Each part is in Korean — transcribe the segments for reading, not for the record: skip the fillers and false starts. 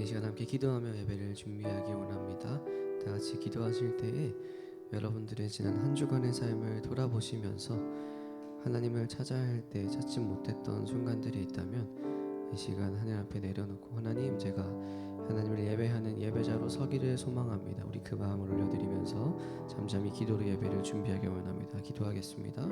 이 시간 함께 기도하며 예배를 준비하기 원합니다. 다 같이 기도하실 때에 여러분들의 지난 한 주간의 삶을 돌아보시면서 하나님을 찾아야 할 때 찾지 못했던 순간들이 있다면 이 시간 하나님 앞에 내려놓고 하나님, 제가 하나님을 예배하는 예배자로 서기를 소망합니다. 우리 그 마음을 올려드리면서 잠잠히 기도로 예배를 준비하기 원합니다. 기도하겠습니다.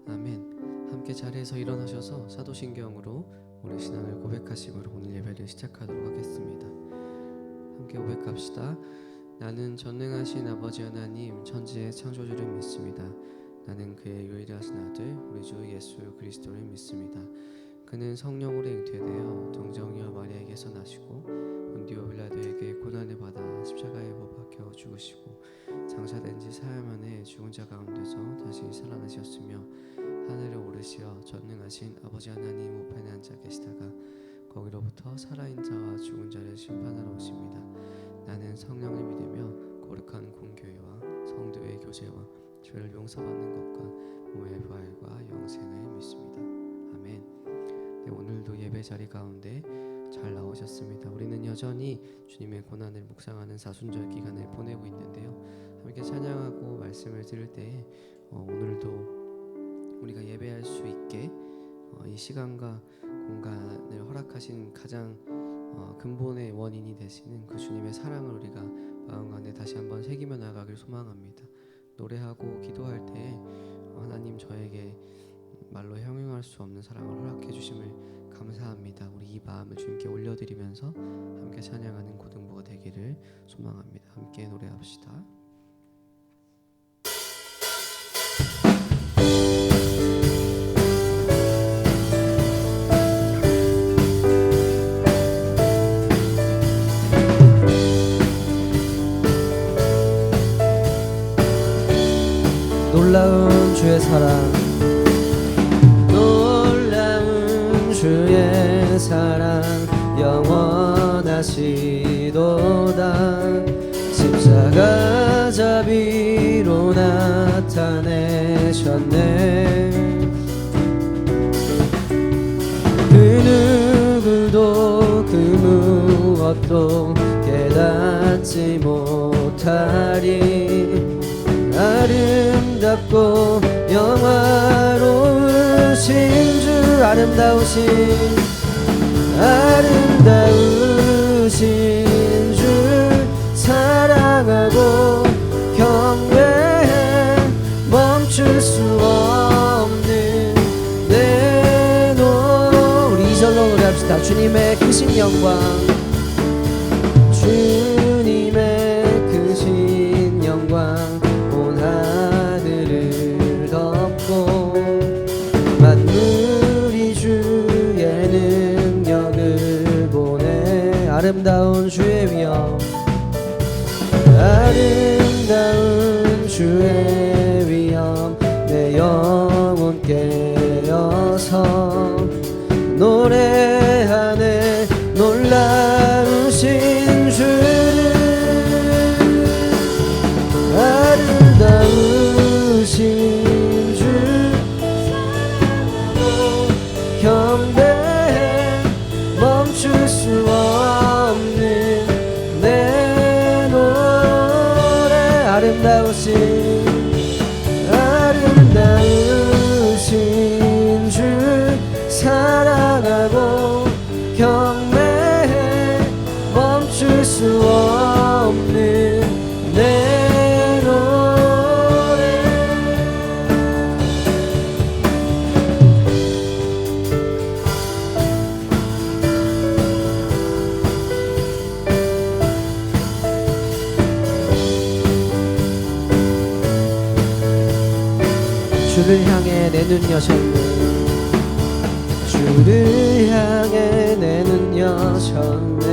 아멘. 함께 자리에서 일어나셔서 사도신경으로 우리 신앙을 고백하심으로 오늘 예배를 시작하도록 하겠습니다. 함께 고백합시다. 나는 전능하신 아버지 하나님, 천지의 창조주를 믿습니다. 나는 그의 유일하신 아들 우리 주 예수 그리스도를 믿습니다. 그는 성령으로 잉태되어 동정녀 마리아에게서 나시고 본디오 빌라도에게 고난을 받아 십자가에 못 박혀 죽으시고 장사된 지 사흘 만에 죽은 자 가운데서 다시 살아나셨으며 하늘에 오르시어 전능하신 아버지 하나님 우편에 앉아 계시다가 거기로부터 살아있는 자와 죽은 자를 심판하러 오십니다. 나는 성령을 믿으며 거룩한 공교회와 성도의 교제와 죄를 용서받는 것과 몸의 부활과 영생을 믿습니다. 아멘. 네, 오늘도 예배 자리 가운데 잘 나오셨습니다. 우리는 여전히 주님의 고난을 묵상하는 사순절 기간을 보내고 있는데요. 함께 찬양하고 말씀을 들을 때 오늘도 우리가 예배할 수 있게 이 시간과 공간을 허락하신 가장 근본의 원인이 되시는 그 주님의 사랑을 우리가 마음 가운데 다시 한번 새기며 나가길 소망합니다. 노래하고 기도할 때 하나님, 저에게 말로 형용할 수 없는 사랑을 허락해 주심을 감사합니다. 우리 이 마음을 주님께 올려드리면서 함께 찬양하는 고등부가 되기를 소망합니다. 함께 노래합시다. 놀라운 주의 사랑, 놀라운 주의 사랑 영원하시도다. 십자가 자비로 나타내셨네. 그 누구도 그 무엇도 깨닫지 못하리. 아름답고 영화로우신 주, 아름다우신 주 사랑하고 경배해. 멈출 수 없는 내 노. 우리 이절로 노래합시다. 주님의 크신 영광, 주님의 크신 영광 온 하늘을 덮고 만물이 주의 능력을 보내. 아름다운 주의 위엄, 아름다운 주의 위엄 내 영혼 깨어서 노래하네. 놀라우신 주를, 아름다우신 주 경배해. 멈출 수 없는 내 노래. 아름다우신 주 주를 향해 내 눈 여셨네. 주를 향해 내 눈 여셨네.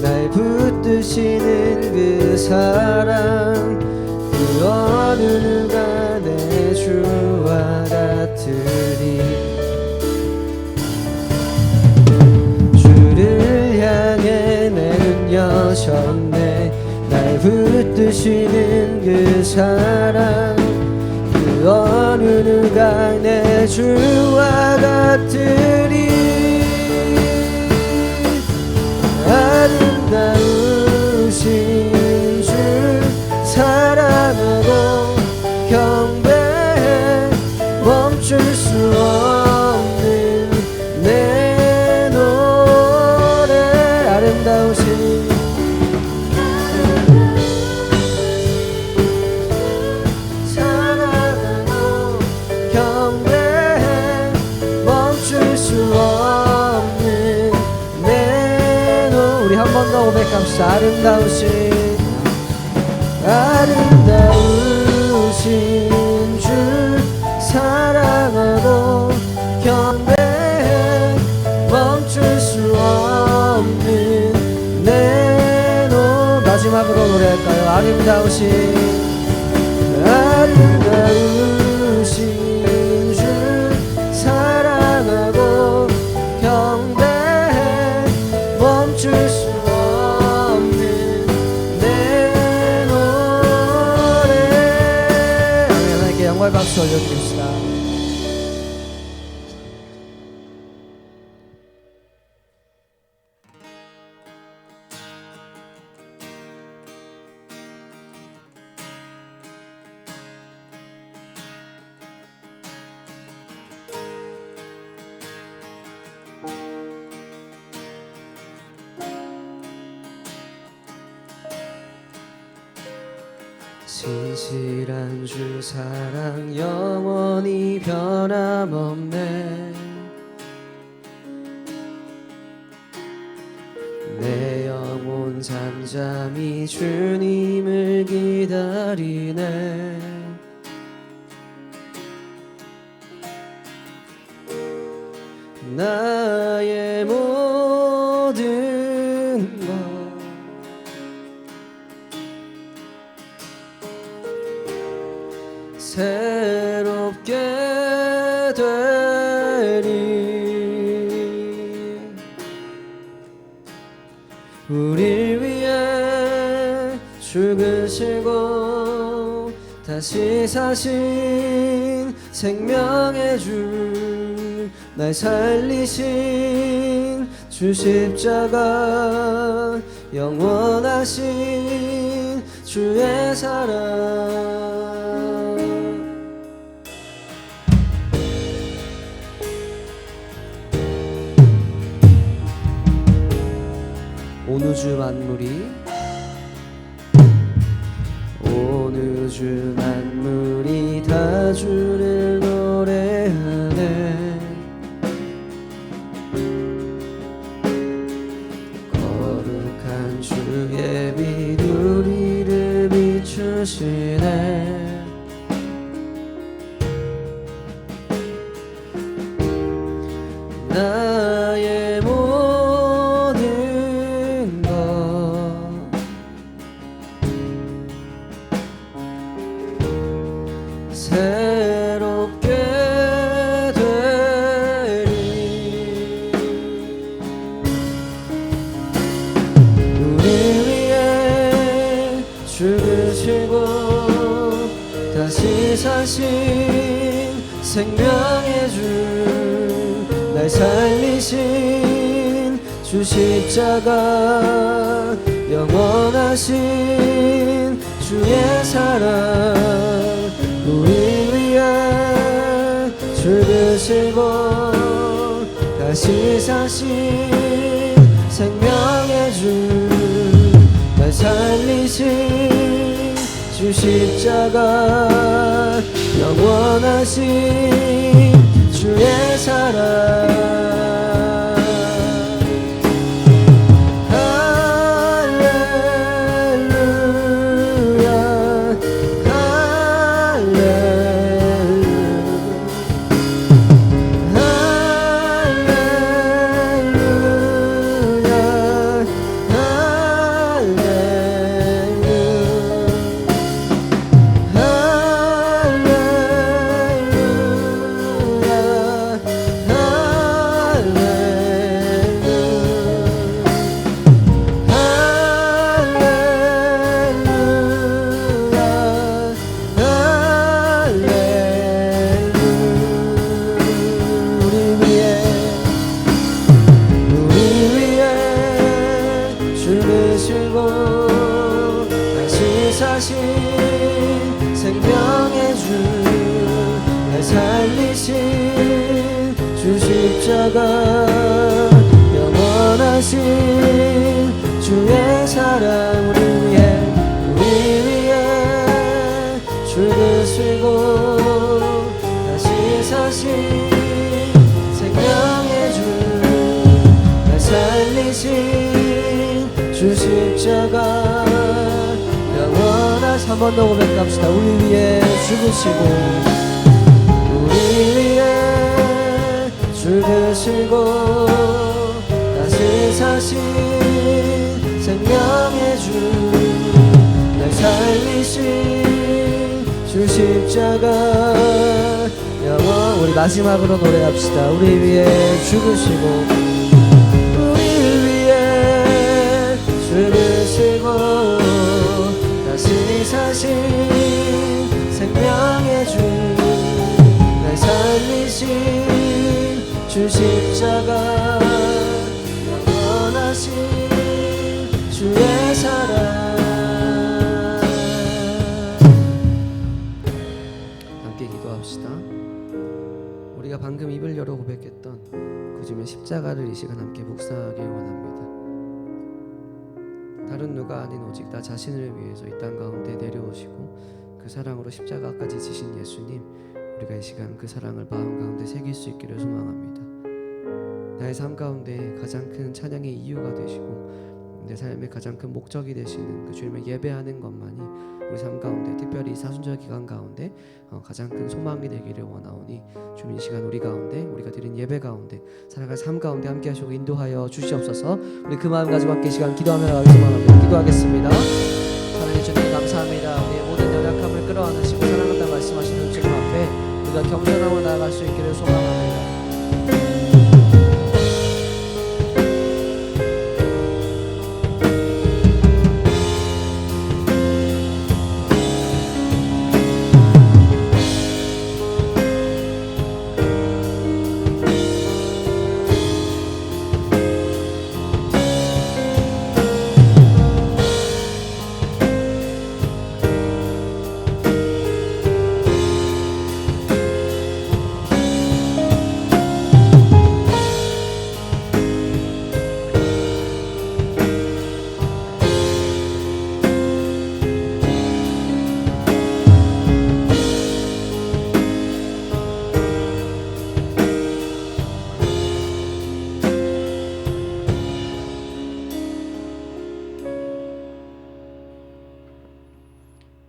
날 붙드시는 그 사랑, 그 어느 누가 내 주와 같으리. 주를 향해 내 눈 여셨네. 날 붙드시는 그 사랑, 그 어느 누가 내 주와 같으리. 아름다우신 주 사랑하고 경배해. 멈출 수 없는 내 노래. 아름다우신 사랑하고 경배해. 멈출 수 없는 내 노래. 우리 한 번 더 고백합시다. 아름다우신 주 사랑하고 경배해. 멈출 수 없는 내 노래. 마지막으로 노래할까요? 아름다우신 주 사랑하고 경배해. 멈출 수 없는 내 노래. 하나님께 영광 박수 올려드립시다. 진실한 주 사랑 영원히 변함없네. 내 영혼 잠잠히 주님을 기다리네. 나의 모든 것 새롭게 되리. 우릴 위해 죽으시고 다시 사신 생명의 주, 날 살리신 주 십자가, 영원하신 주의 사랑. 온 우주 만물이 다 주를 노래하네. 거룩한 주의 빛 우리를 비추시네. 나의 모든 것 새롭게 되리. 우리 위해 죽으시고 다시 사신 생명의 주, 날 살리신 주 십자가, 영원하신 주의 사랑. 우리 위해 죽으시고 다시 사신 생명의 주, 날 살리신 주 십자가, 영원하신 주의 사랑. 할렐루야 할렐루야 십자가 영원하신 주의 사랑 우리 위해 죽으시고 다시 사신 생명의 주 날 살리신 주 십자가 영원하신 한 번 더 고백합시다. 우리 위해 죽으시고 우리 위해 죽으시고 다시 사신 생명의 주 날 살리신 주 십자가 영원 우리 마지막으로 노래합시다. 우리 위해 죽으시고 우리 위해 죽으시고 다시 사신 생명의 주 날 살리신 주 십자가 영원하신 주의 사랑 함께 기도합시다. 우리가 방금 입을 열어 고백했던 그 주님의 십자가를 이 시간 함께 묵상하길 원합니다. 다른 누가 아닌 오직 나 자신을 위해서 이 땅 가운데 내려오시고 그 사랑으로 십자가까지 지신 예수님, 우리가 이 시간 그 사랑을 마음 가운데 새길 수 있기를 소망합니다. 나의 삶 가운데 가장 큰 찬양의 이유가 되시고 내 삶의 가장 큰 목적이 되시는 그 주님을 예배하는 것만이 우리 삶 가운데, 특별히 사순절 기간 가운데 가장 큰 소망이 되기를 원하오니 주님 이 시간 우리 가운데, 우리가 드린 예배 가운데, 살아갈 삶 가운데 함께 하시고 인도하여 주시옵소서. 우리 그 마음 가지고 함께 시간 기도하며 나가기 소망합니다. 기도하겠습니다. 사랑해 주님 감사합니다. 우리의 모든 연약함을 끌어안으시고 사랑한다 말씀하시는 주님 앞에 우리가 겸손하고 나아갈 수 있기를 소망합니다.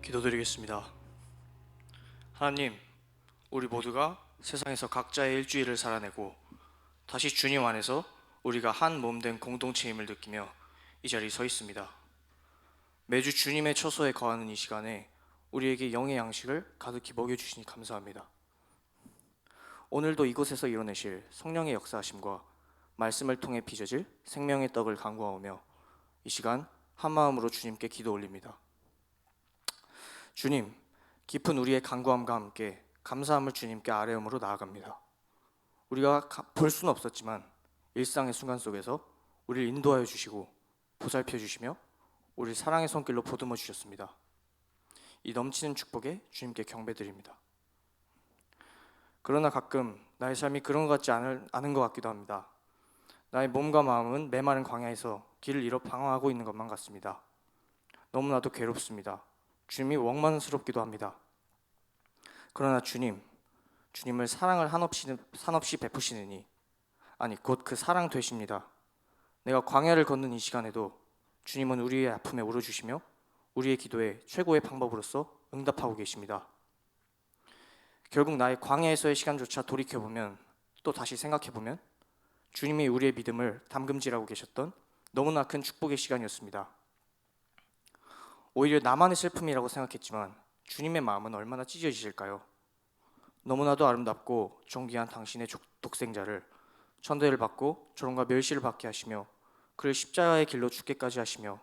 기도드리겠습니다. 하나님, 우리 모두가 세상에서 각자의 일주일을 살아내고 다시 주님 안에서 우리가 한 몸된 공동체임을 느끼며 이 자리에 서 있습니다. 매주 주님의 처소에 거하는 이 시간에 우리에게 영의 양식을 가득히 먹여주시니 감사합니다. 오늘도 이곳에서 이뤄내실 성령의 역사하심과 말씀을 통해 빚어질 생명의 떡을 간구하오며 이 시간 한마음으로 주님께 기도 올립니다. 주님, 깊은 우리의 간구함과 함께 감사함을 주님께 아뢰음으로 나아갑니다. 우리가 볼 수는 없었지만 일상의 순간 속에서 우리를 인도하여 주시고 보살펴 주시며 우리를 사랑의 손길로 보듬어 주셨습니다. 이 넘치는 축복에 주님께 경배드립니다. 그러나 가끔 나의 삶이 그런 것 같지 않은 것 같기도 합니다. 나의 몸과 마음은 메마른 광야에서 길을 잃어 방황하고 있는 것만 같습니다. 너무나도 괴롭습니다. 주님이 원망스럽기도 합니다. 그러나 주님을 사랑을 한없이 베푸시느니, 아니 곧 그 사랑 되십니다. 내가 광야를 걷는 이 시간에도 주님은 우리의 아픔에 울어주시며 우리의 기도에 최고의 방법으로서 응답하고 계십니다. 결국 나의 광야에서의 시간조차 돌이켜보면, 또 다시 생각해보면 주님이 우리의 믿음을 담금질하고 계셨던 너무나 큰 축복의 시간이었습니다. 오히려 나만의 슬픔이라고 생각했지만 주님의 마음은 얼마나 찢어지실까요? 너무나도 아름답고 존귀한 당신의 독생자를 천대를 받고 조롱과 멸시를 받게 하시며 그를 십자가의 길로 죽게까지 하시며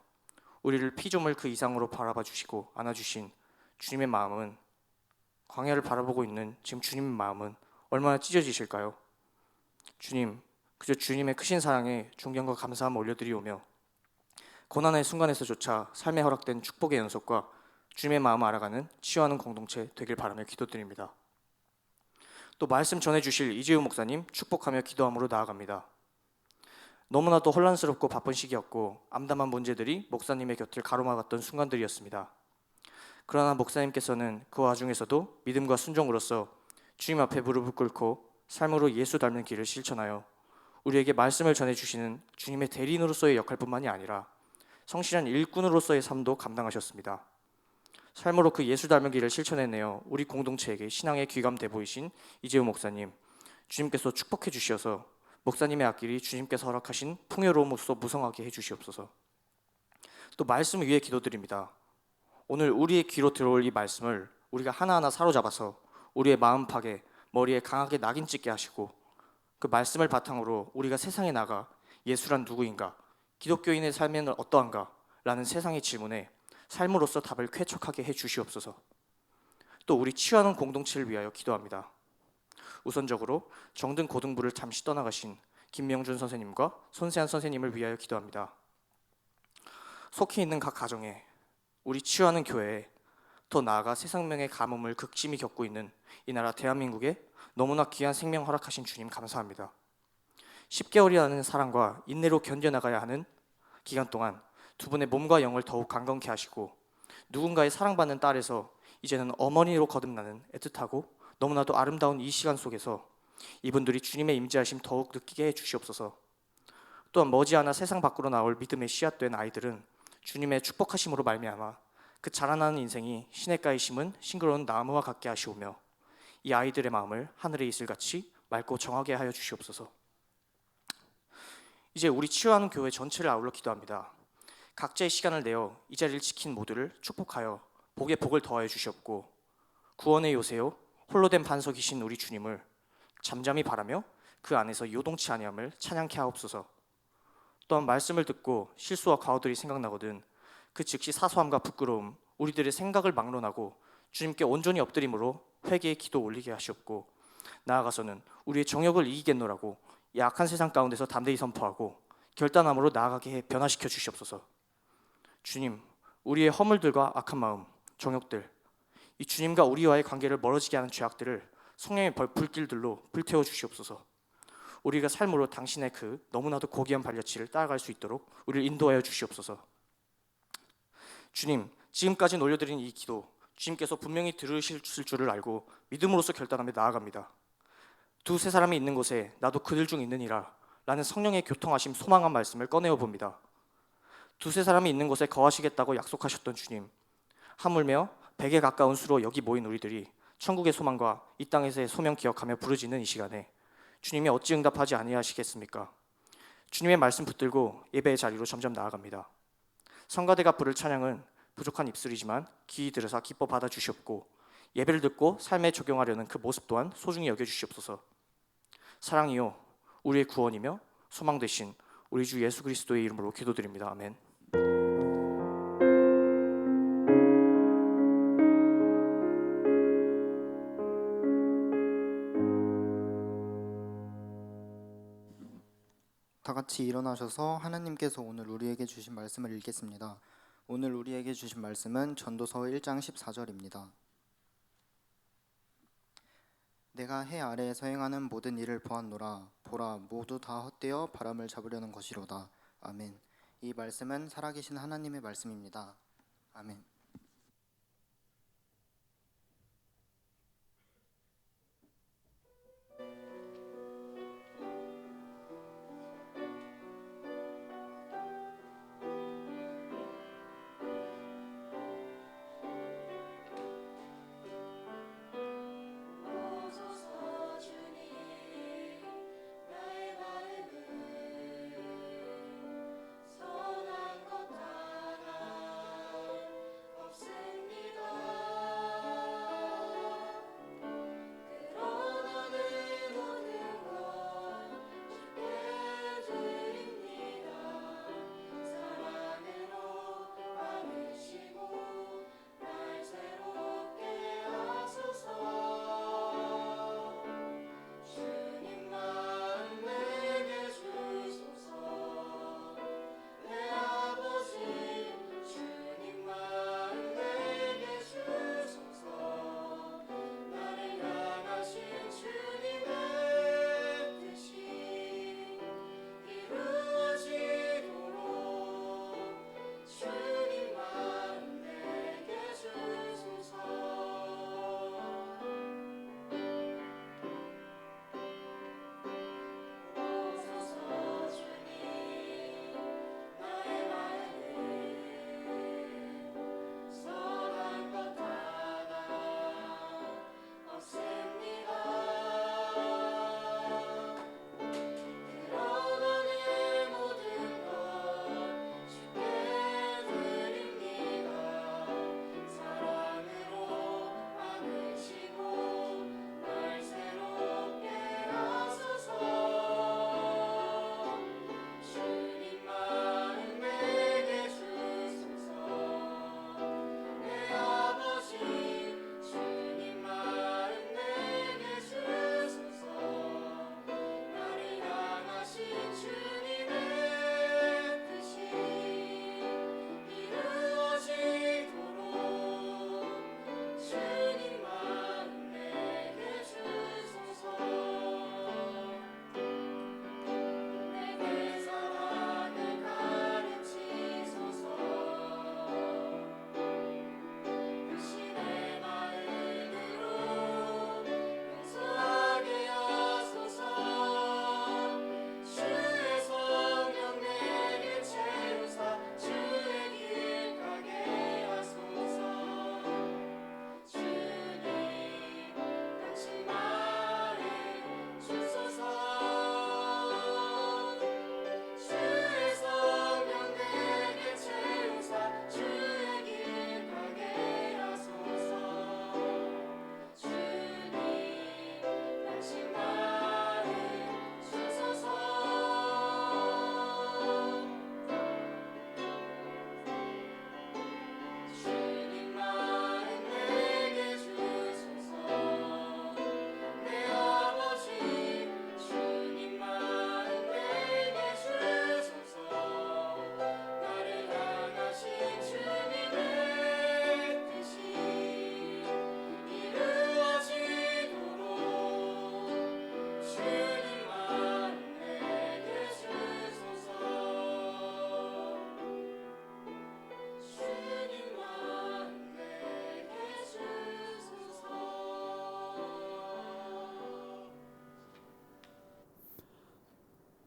우리를 피조물 그 이상으로 바라봐 주시고 안아주신 주님의 마음은, 광야를 바라보고 있는 지금 주님의 마음은 얼마나 찢어지실까요? 주님, 그저 주님의 크신 사랑에 존경과 감사함을 올려드리오며 고난의 순간에서조차 삶에 허락된 축복의 연속과 주님의 마음을 알아가는 치유하는 공동체 되길 바라며 기도드립니다. 또 말씀 전해주실 이재우 목사님 축복하며 기도함으로 나아갑니다. 너무나도 혼란스럽고 바쁜 시기였고 암담한 문제들이 목사님의 곁을 가로막았던 순간들이었습니다. 그러나 목사님께서는 그 와중에서도 믿음과 순종으로서 주님 앞에 무릎을 꿇고 삶으로 예수 닮는 길을 실천하여 우리에게 말씀을 전해주시는 주님의 대리인으로서의 역할뿐만이 아니라 성실한 일꾼으로서의 삶도 감당하셨습니다. 삶으로 그 예수 닮은 길을 실천해내어 우리 공동체에게 신앙의 귀감돼 보이신 이재우 목사님, 주님께서 축복해 주시어서 목사님의 앞길이 주님께서 허락하신 풍요로움으로써 무성하게 해주시옵소서. 또 말씀 위에 기도드립니다. 오늘 우리의 귀로 들어올 이 말씀을 우리가 하나하나 사로잡아서 우리의 마음 파괴, 머리에 강하게 낙인 찍게 하시고 그 말씀을 바탕으로 우리가 세상에 나가 예수란 누구인가, 기독교인의 삶에는 어떠한가 라는 세상의 질문에 삶으로서 답을 쾌척하게 해주시옵소서. 또 우리 치유하는 공동체를 위하여 기도합니다. 우선적으로 정든 고등부를 잠시 떠나가신 김명준 선생님과 손세한 선생님을 위하여 기도합니다. 속해 있는 각 가정에, 우리 치유하는 교회에, 더 나아가 새 생명의 가뭄을 극심히 겪고 있는 이 나라 대한민국에 너무나 귀한 생명 허락하신 주님 감사합니다. 10개월이라는 사랑과 인내로 견뎌나가야 하는 기간 동안 두 분의 몸과 영을 더욱 강건케 하시고 누군가의 사랑받는 딸에서 이제는 어머니로 거듭나는 애틋하고 너무나도 아름다운 이 시간 속에서 이분들이 주님의 임재하심 더욱 느끼게 해주시옵소서. 또한 머지않아 세상 밖으로 나올 믿음의 씨앗된 아이들은 주님의 축복하심으로 말미암아 그 자라나는 인생이 시냇가에 심은 싱그러운 나무와 같게 하시오며 이 아이들의 마음을 하늘의 이슬같이 맑고 정하게 하여 주시옵소서. 이제 우리 치유하는 교회 전체를 아울러 기도합니다. 각자의 시간을 내어 이 자리를 지킨 모두를 축복하여 복에 복을 더하여 주시옵고 구원의 요새요 홀로 된 반석이신 우리 주님을 잠잠히 바라며 그 안에서 요동치 아니함을 찬양케 하옵소서. 또한 말씀을 듣고 실수와 과오들이 생각나거든 그 즉시 사소함과 부끄러움, 우리들의 생각을 막론하고 주님께 온전히 엎드림으로 회개의 기도 올리게 하시옵고 나아가서는 우리의 정욕을 이기겠노라고 약한 세상 가운데서 담대히 선포하고 결단함으로 나아가게 해 변화시켜 주시옵소서. 주님, 우리의 허물들과 악한 마음, 정욕들, 이 주님과 우리와의 관계를 멀어지게 하는 죄악들을 성령의 불길들로 불태워 주시옵소서. 우리가 삶으로 당신의 그 너무나도 고귀한 발자취를 따라갈 수 있도록 우리를 인도하여 주시옵소서. 주님, 지금까지 올려드린 이 기도 주님께서 분명히 들으실 줄을 알고 믿음으로써 결단하며 나아갑니다. 두세 사람이 있는 곳에 나도 그들 중 있느니라 라는 성령의 교통하심 소망한 말씀을 꺼내어 봅니다. 두세 사람이 있는 곳에 거하시겠다고 약속하셨던 주님, 하물며 100에 가까운 수로 여기 모인 우리들이 천국의 소망과 이 땅에서의 소명 기억하며 부르짖는 이 시간에 주님이 어찌 응답하지 아니하시겠습니까? 주님의 말씀 붙들고 예배의 자리로 점점 나아갑니다. 성가대가 부를 찬양은 부족한 입술이지만 귀히 들으사 기뻐 받아주시옵고 예배를 듣고 삶에 적용하려는 그 모습 또한 소중히 여겨주시옵소서. 사랑이요 우리의 구원이며 소망 되신 우리 주 예수 그리스도의 이름으로 기도드립니다. 아멘. 다 같이 일어나셔서 하나님께서 오늘 우리에게 주신 말씀을 읽겠습니다. 오늘 우리에게 주신 말씀은 전도서 1장 14절입니다. 내가 해 아래에서 행하는 모든 일을 보았노라. 보라, 모두 다 헛되어 바람을 잡으려는 것이로다. 아멘. 이 말씀은 살아계신 하나님의 말씀입니다. 아멘.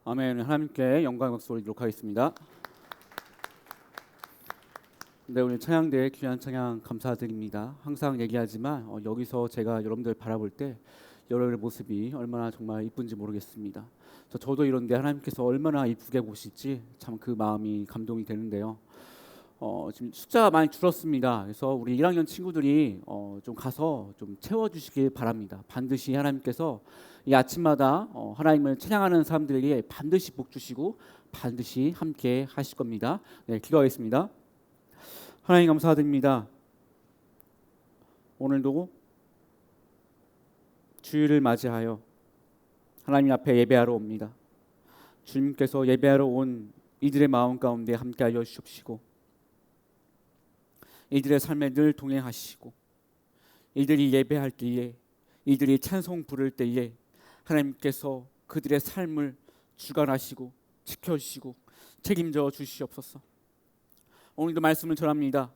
아멘. 하나님께 영광 박수 올리도록 하겠습니다. 네, 오늘 찬양대에 귀한 찬양 감사드립니다. 항상 얘기하지만 여기서 제가 여러분들 바라볼 때 여러분의 모습이 얼마나 정말 이쁜지 모르겠습니다. 저도 이런데 하나님께서 얼마나 이쁘게 보실지 참 그 마음이 감동이 되는데요. 지금 숫자가 많이 줄었습니다. 그래서 우리 1학년 친구들이 좀 가서 좀 채워주시길 바랍니다. 반드시 하나님께서 이 아침마다 하나님을 찬양하는 사람들에게 반드시 복 주시고 반드시 함께 하실 겁니다. 네, 기도하겠습니다. 하나님 감사드립니다. 오늘도 주일을 맞이하여 하나님 앞에 예배하러 옵니다. 주님께서 예배하러 온 이들의 마음 가운데 함께하여 주옵시고 이들의 삶에 늘 동행하시고 이들이 예배할 때에 이들이 찬송 부를 때에 하나님께서 그들의 삶을 주관하시고 지켜주시고 책임져 주시옵소서. 오늘도 말씀을 전합니다.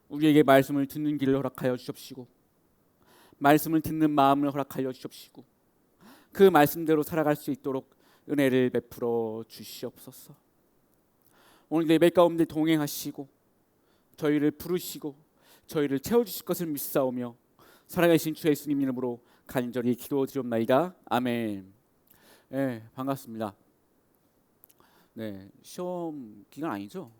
우리에게 말씀을 듣는 길을 허락하여 주옵시고 말씀을 듣는 마음을 허락하여 주옵시고 그 말씀대로 살아갈 수 있도록 은혜를 베풀어 주시옵소서. 오늘 예배 가운데 동행하시고 저희를 부르시고 저희를 채워주실 것을 믿사오며 살아계신 주 예수님 이름으로 간절히 기도드리옵나이다. 아멘. 네, 반갑습니다. 네, 시험 기간 아니죠?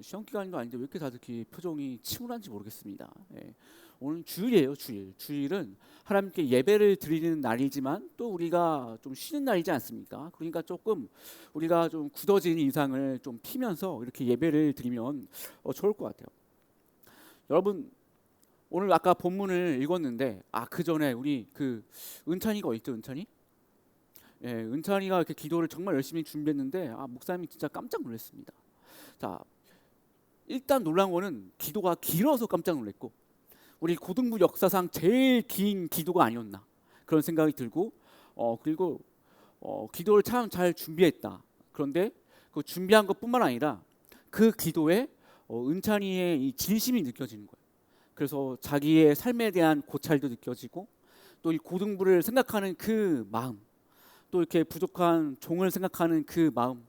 시험 기간도 아닌데 왜 이렇게 다들 이렇게 표정이 침울한지 모르겠습니다. 네, 오늘 주일이에요. 주일은 하나님께 예배를 드리는 날이지만 또 우리가 좀 쉬는 날이지 않습니까? 그러니까 조금 우리가 좀 굳어진 인상을 좀 피면서 이렇게 예배를 드리면 좋을 것 같아요. 여러분 오늘 아까 본문을 읽었는데 그 전에 우리 그 은찬이가 어디 있죠? 은찬이? 예, 은찬이가 이렇게 기도를 정말 열심히 준비했는데 목사님이 진짜 깜짝 놀랐습니다. 자, 일단 놀란 거는 기도가 길어서 깜짝 놀랐고 우리 고등부 역사상 제일 긴 기도가 아니었나 그런 생각이 들고 그리고 기도를 참 잘 준비했다. 그런데 그 준비한 것뿐만 아니라 그 기도에 은찬이의 이 진심이 느껴지는 거예요. 그래서 자기의 삶에 대한 고찰도 느껴지고 또 이 고등부를 생각하는 그 마음, 또 이렇게 부족한 종을 생각하는 그 마음,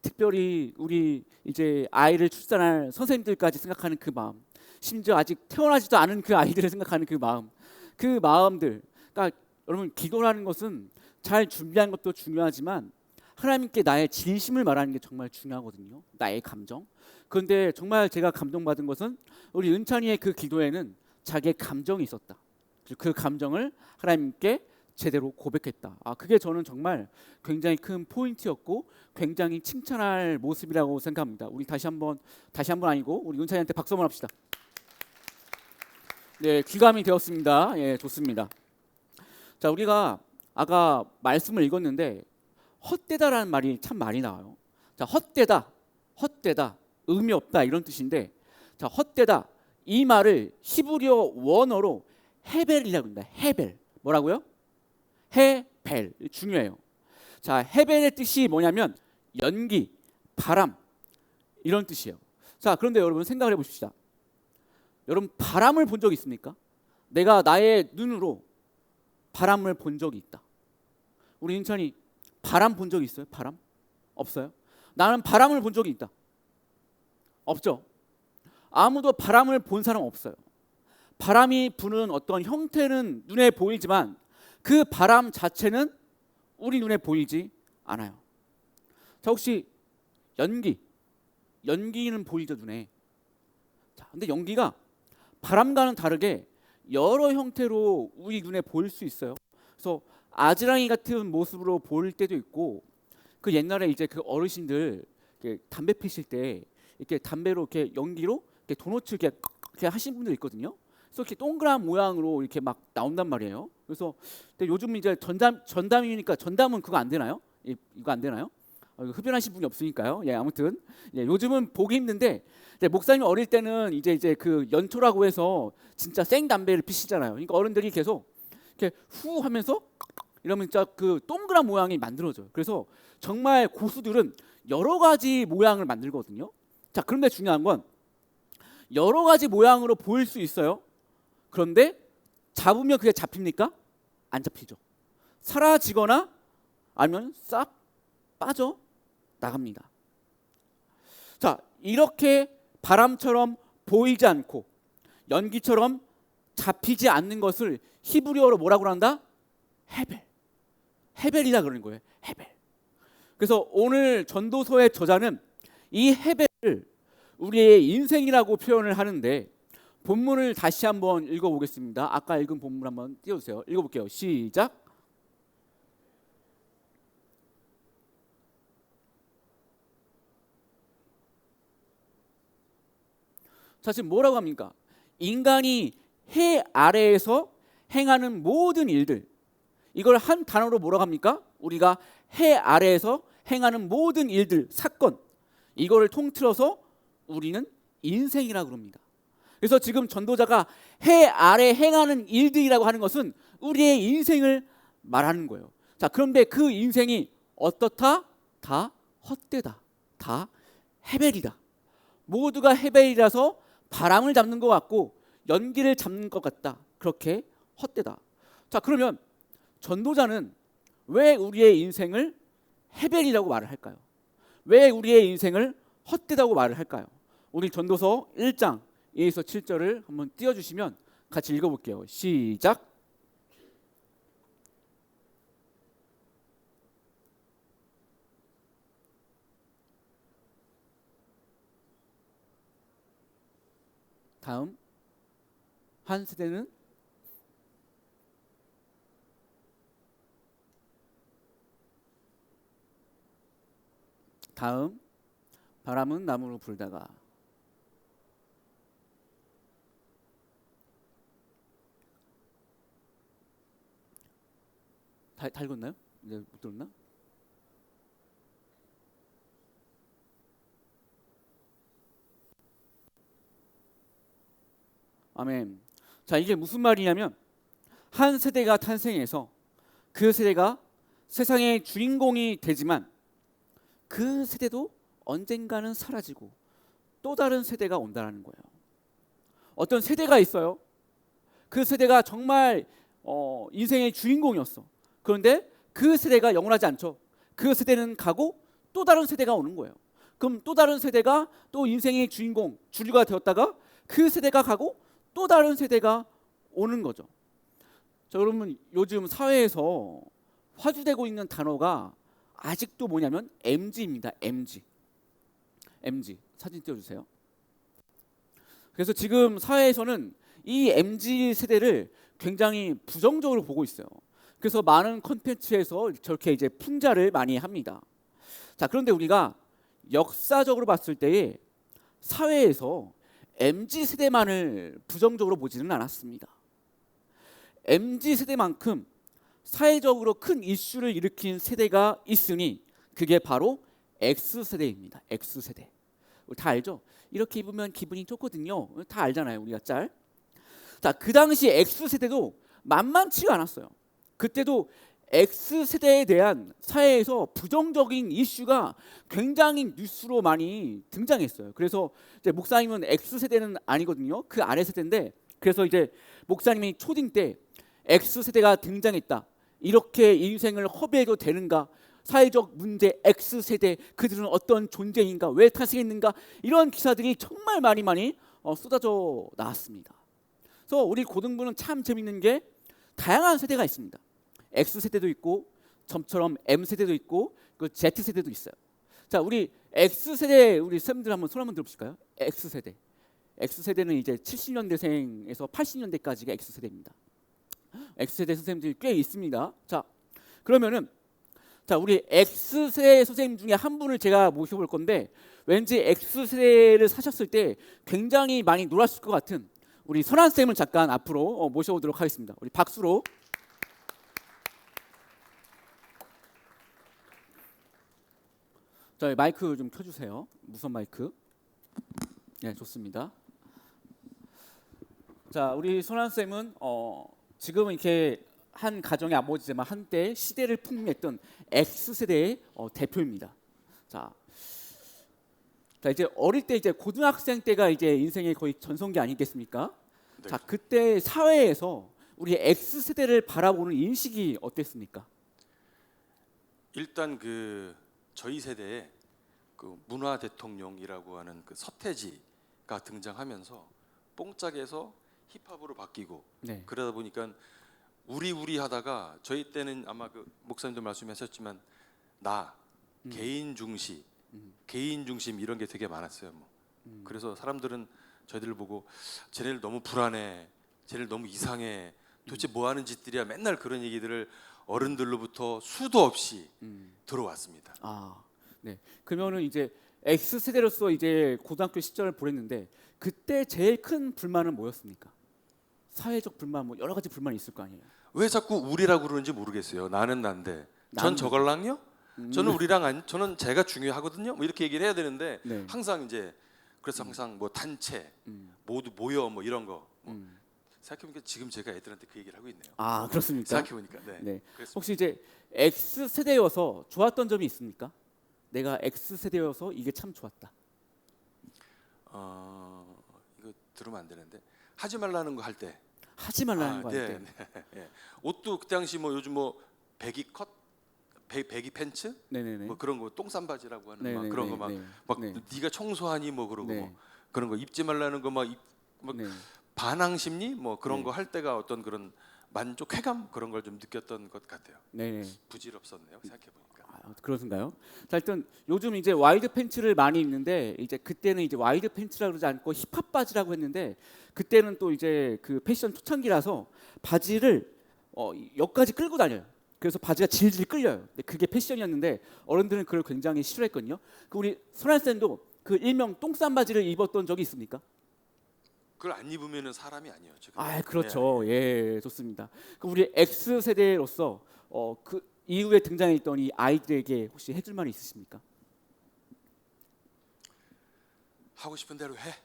특별히 우리 이제 아이를 출산할 선생님들까지 생각하는 그 마음, 심지어 아직 태어나지도 않은 그 아이들을 생각하는 그 마음, 그 마음들. 그러니까 여러분 기도라는 것은 잘 준비하는 것도 중요하지만 하나님께 나의 진심을 말하는 게 정말 중요하거든요. 나의 감정. 그런데 정말 제가 감동받은 것은 우리 은찬이의 그 기도에는 자기의 감정이 있었다. 그 감정을 하나님께 제대로 고백했다. 그게 저는 정말 굉장히 큰 포인트였고 굉장히 칭찬할 모습이라고 생각합니다. 우리 다시 한번 아니고 우리 은찬이한테 박수 한번 합시다. 네, 귀감이 되었습니다. 예, 좋습니다. 자, 우리가 아까 말씀을 읽었는데 헛되다라는 말이 참 많이 나와요. 자, 헛되다, 의미 없다 이런 뜻인데, 자, 헛되다 이 말을 히브리어 원어로 헤벨이라고 합니다. 헤벨. 뭐라고요? 헤벨. 중요해요. 자, 헤벨의 뜻이 뭐냐면 연기, 바람 이런 뜻이에요. 자, 그런데 여러분 생각을 해보십시다. 여러분 바람을 본 적 있습니까? 내가 나의 눈으로 바람을 본 적이 있다. 우리 인천이 바람 본 적 있어요? 바람? 없어요? 나는 바람을 본 적이 있다. 없죠? 아무도 바람을 본 사람 없어요. 바람이 부는 어떤 형태는 눈에 보이지만 그 바람 자체는 우리 눈에 보이지 않아요. 자, 혹시 연기는 보이죠, 눈에. 자, 근데 연기가 바람과는 다르게 여러 형태로 우리 눈에 보일 수 있어요. 그래서 아지랑이 같은 모습으로 보일 때도 있고, 그 옛날에 이제 그 어르신들 이렇게 담배 피실 때 이렇게 담배로 이렇게 연기로 이렇게 도넛을 이렇게 하신 분들 있거든요. 그래서 이렇게 동그란 모양으로 이렇게 막 나온단 말이에요. 그래서 근데 요즘 이제 전담이니까 전담은 그거 안 되나요? 이거 안 되나요? 흡연하신 분이 없으니까요. 예, 아무튼 요즘은 보기 힘든데 목사님 어릴 때는 이제 그 연초라고 해서 진짜 생 담배를 피시잖아요. 그러니까 어른들이 계속 이렇게 후 하면서 이러면 진짜 그 동그란 모양이 만들어져요. 그래서 정말 고수들은 여러 가지 모양을 만들거든요. 자, 그런데 중요한 건 여러 가지 모양으로 보일 수 있어요. 그런데 잡으면 그게 잡힙니까? 안 잡히죠. 사라지거나 아니면 싹 빠져 나갑니다. 자, 이렇게 바람처럼 보이지 않고 연기처럼 잡히지 않는 것을 히브리어로 뭐라고 한다? 헤벨. 헤벨이라 그러는 거예요. 헤벨. 그래서 오늘 전도서의 저자는 이 헤벨을 우리의 인생이라고 표현을 하는데, 본문을 다시 한번 읽어보겠습니다. 아까 읽은 본문 한번 띄워주세요. 읽어볼게요. 시작. 자, 지금 뭐라고 합니까? 인간이 해 아래에서 행하는 모든 일들, 이걸 한 단어로 뭐라고 합니까? 우리가 해 아래에서 행하는 모든 일들, 사건, 이거를 통틀어서 우리는 인생이라고 합니다. 그래서 지금 전도자가 해 아래 행하는 일들이라고 하는 것은 우리의 인생을 말하는 거예요. 자, 그런데 그 인생이 어떻다? 다 헛되다. 다 헤벨이다. 모두가 헤벨이라서 바람을 잡는 것 같고 연기를 잡는 것 같다. 그렇게 헛되다. 자, 그러면 전도자는 왜 우리의 인생을 헤벨이라고 말을 할까요? 왜 우리의 인생을 헛되다고 말을 할까요? 우리 전도서 1장 1에서 7절을 한번 띄워주시면 같이 읽어볼게요. 시작. 다음, 한 세대는 다음, 바람은 나무로 불다가. 다 읽었나요? 네, 못 들었나? 아멘. 자, 이게 무슨 말이냐면 한 세대가 탄생해서 그 세대가 세상의 주인공이 되지만 그 세대도 언젠가는 사라지고 또 다른 세대가 온다는 거예요. 어떤 세대가 있어요. 그 세대가 정말 인생의 주인공이었어. 그런데 그 세대가 영원하지 않죠. 그 세대는 가고 또 다른 세대가 오는 거예요. 그럼 또 다른 세대가 또 인생의 주인공, 주류가 되었다가 그 세대가 가고 또 다른 세대가 오는 거죠. 자, 여러분, 요즘 사회에서 화두되고 있는 단어가 아직도 뭐냐면 MZ입니다. MZ. 사진 띄워주세요. 그래서 지금 사회에서는 이 MZ 세대를 굉장히 부정적으로 보고 있어요. 그래서 많은 콘텐츠에서 저렇게 이제 풍자를 많이 합니다. 자, 그런데 우리가 역사적으로 봤을 때에 사회에서 MZ 세대만을 부정적으로 보지는 않았습니다. MZ 세대만큼 사회적으로 큰 이슈를 일으킨 세대가 있으니 그게 바로 X세대입니다. X세대. 다 알죠? 이렇게 입으면 기분이 좋거든요. 다 알잖아요, 우리가 짤. 자, 그 당시 X세대도 만만치가 않았어요. 그때도 X세대에 대한 사회에서 부정적인 이슈가 굉장히 뉴스로 많이 등장했어요. 그래서 이제 목사님은 X세대는 아니거든요. 그 아래 세대인데, 그래서 이제 목사님이 초딩 때 X세대가 등장했다. 이렇게 인생을 허비해도 되는가? 사회적 문제 X세대, 그들은 어떤 존재인가? 왜 탄생했는가? 이런 기사들이 정말 많이 쏟아져 나왔습니다. 그래서 우리 고등부는 참 재밌는 게 다양한 세대가 있습니다. X세대도 있고 점처럼 M세대도 있고 그 Z세대도 있어요. 자, 우리 X세대 우리 쌤들 한번 손 한번 들어보실까요? X세대. X세대는 이제 70년대생에서 80년대까지가 X세대입니다. X세대 선생님들이 꽤 있습니다. 자, 그러면은 자, 우리 X세대 선생님 중에 한 분을 제가 모셔볼 건데 왠지 X세대를 사셨을 때 굉장히 많이 놀았을 것 같은 우리 선한 쌤을 잠깐 앞으로 모셔보도록 하겠습니다. 우리 박수로. 자, 마이크 좀 켜주세요. 무선 마이크. 네, 좋습니다. 자, 우리 선한 쌤은 지금은 이렇게 한 가정의 아버지지만 한때 시대를 풍미했던 X세대의 대표입니다. 자, 이제 어릴 때 이제 고등학생 때가 이제 인생의 거의 전성기 아니겠습니까? 네. 자, 그때 사회에서 우리 X세대를 바라보는 인식이 어땠습니까? 일단 그 저희 세대에 그 문화 대통령이라고 하는 그 서태지가 등장하면서 뽕짝에서 힙합으로 바뀌고 네. 그러다 보니까 우리 하다가 저희 때는 아마 그 목사님도 말씀하셨지만 나 개인 중시 개인 중심 이런 게 되게 많았어요. 뭐. 그래서 사람들은 저희들을 보고 쟤네들 너무 불안해, 쟤네들 너무 이상해, 도대체 뭐 하는 짓들이야, 맨날 그런 얘기들을 어른들로부터 수도 없이 들어왔습니다. 아, 네. 그러면은 이제 X 세대로서 이제 고등학교 시절을 보냈는데 그때 제일 큰 불만은 뭐였습니까? 사회적 불만, 뭐 여러 가지 불만이 있을 거 아니에요. 왜 자꾸 우리라고 그러는지 모르겠어요. 나는 난데 전 나는. 저걸랑요? 저는 우리랑 아니, 저는 제가 중요하거든요. 뭐 이렇게 얘기를 해야 되는데 네. 항상 이제 그래서 항상 뭐 단체 모두 모여 뭐 이런 거 뭐 생각해보니까 지금 제가 애들한테 그 얘기를 하고 있네요. 아, 그렇습니까? 생각해보니까 네. 네. 그랬습니다. 혹시 이제 X 세대여서 좋았던 점이 있습니까? 내가 X 세대여서 이게 참 좋았다. 이거 들으면 안 되는데 하지 말라는 거 할 때 하지 말라는 거 할 때. 네. 옷도 그 당시 뭐 요즘 뭐 배기 컷, 배기 팬츠, 네네네. 뭐 그런 거 똥싼 바지라고 하는 막 네네네. 그런 거 막 네. 막 네. 네가 청소하니 뭐 그러고 네. 뭐 그런 거 입지 말라는 거 막 네. 반항 심리 뭐 그런 네. 거 할 때가 어떤 그런 만족 쾌감 그런 걸 좀 느꼈던 것 같아요. 네. 부질없었네요. 생각해 보니까. 아, 그러신가요? 자, 일단 요즘 이제 와이드 팬츠를 많이 입는데 이제 그때는 이제 와이드 팬츠라고 그러지 않고 힙합 바지라고 했는데 그때는 또 이제 그 패션 초창기라서 바지를 여기까지 끌고 다녀요. 그래서 바지가 질질 끌려요. 근데 그게 패션이었는데 어른들은 그걸 굉장히 싫어했거든요. 그 우리 손한 쌤도 그 일명 똥싼 바지를 입었던 적이 있습니까? 그걸 안 입으면은 사람이 아니에요. 지금. 아, 그렇죠. 예, 좋습니다. 그 우리 X 세대로서 그 이후에 등장했던 이 아이들에게 혹시 해줄 말이 있으십니까? 하고 싶은 대로 해.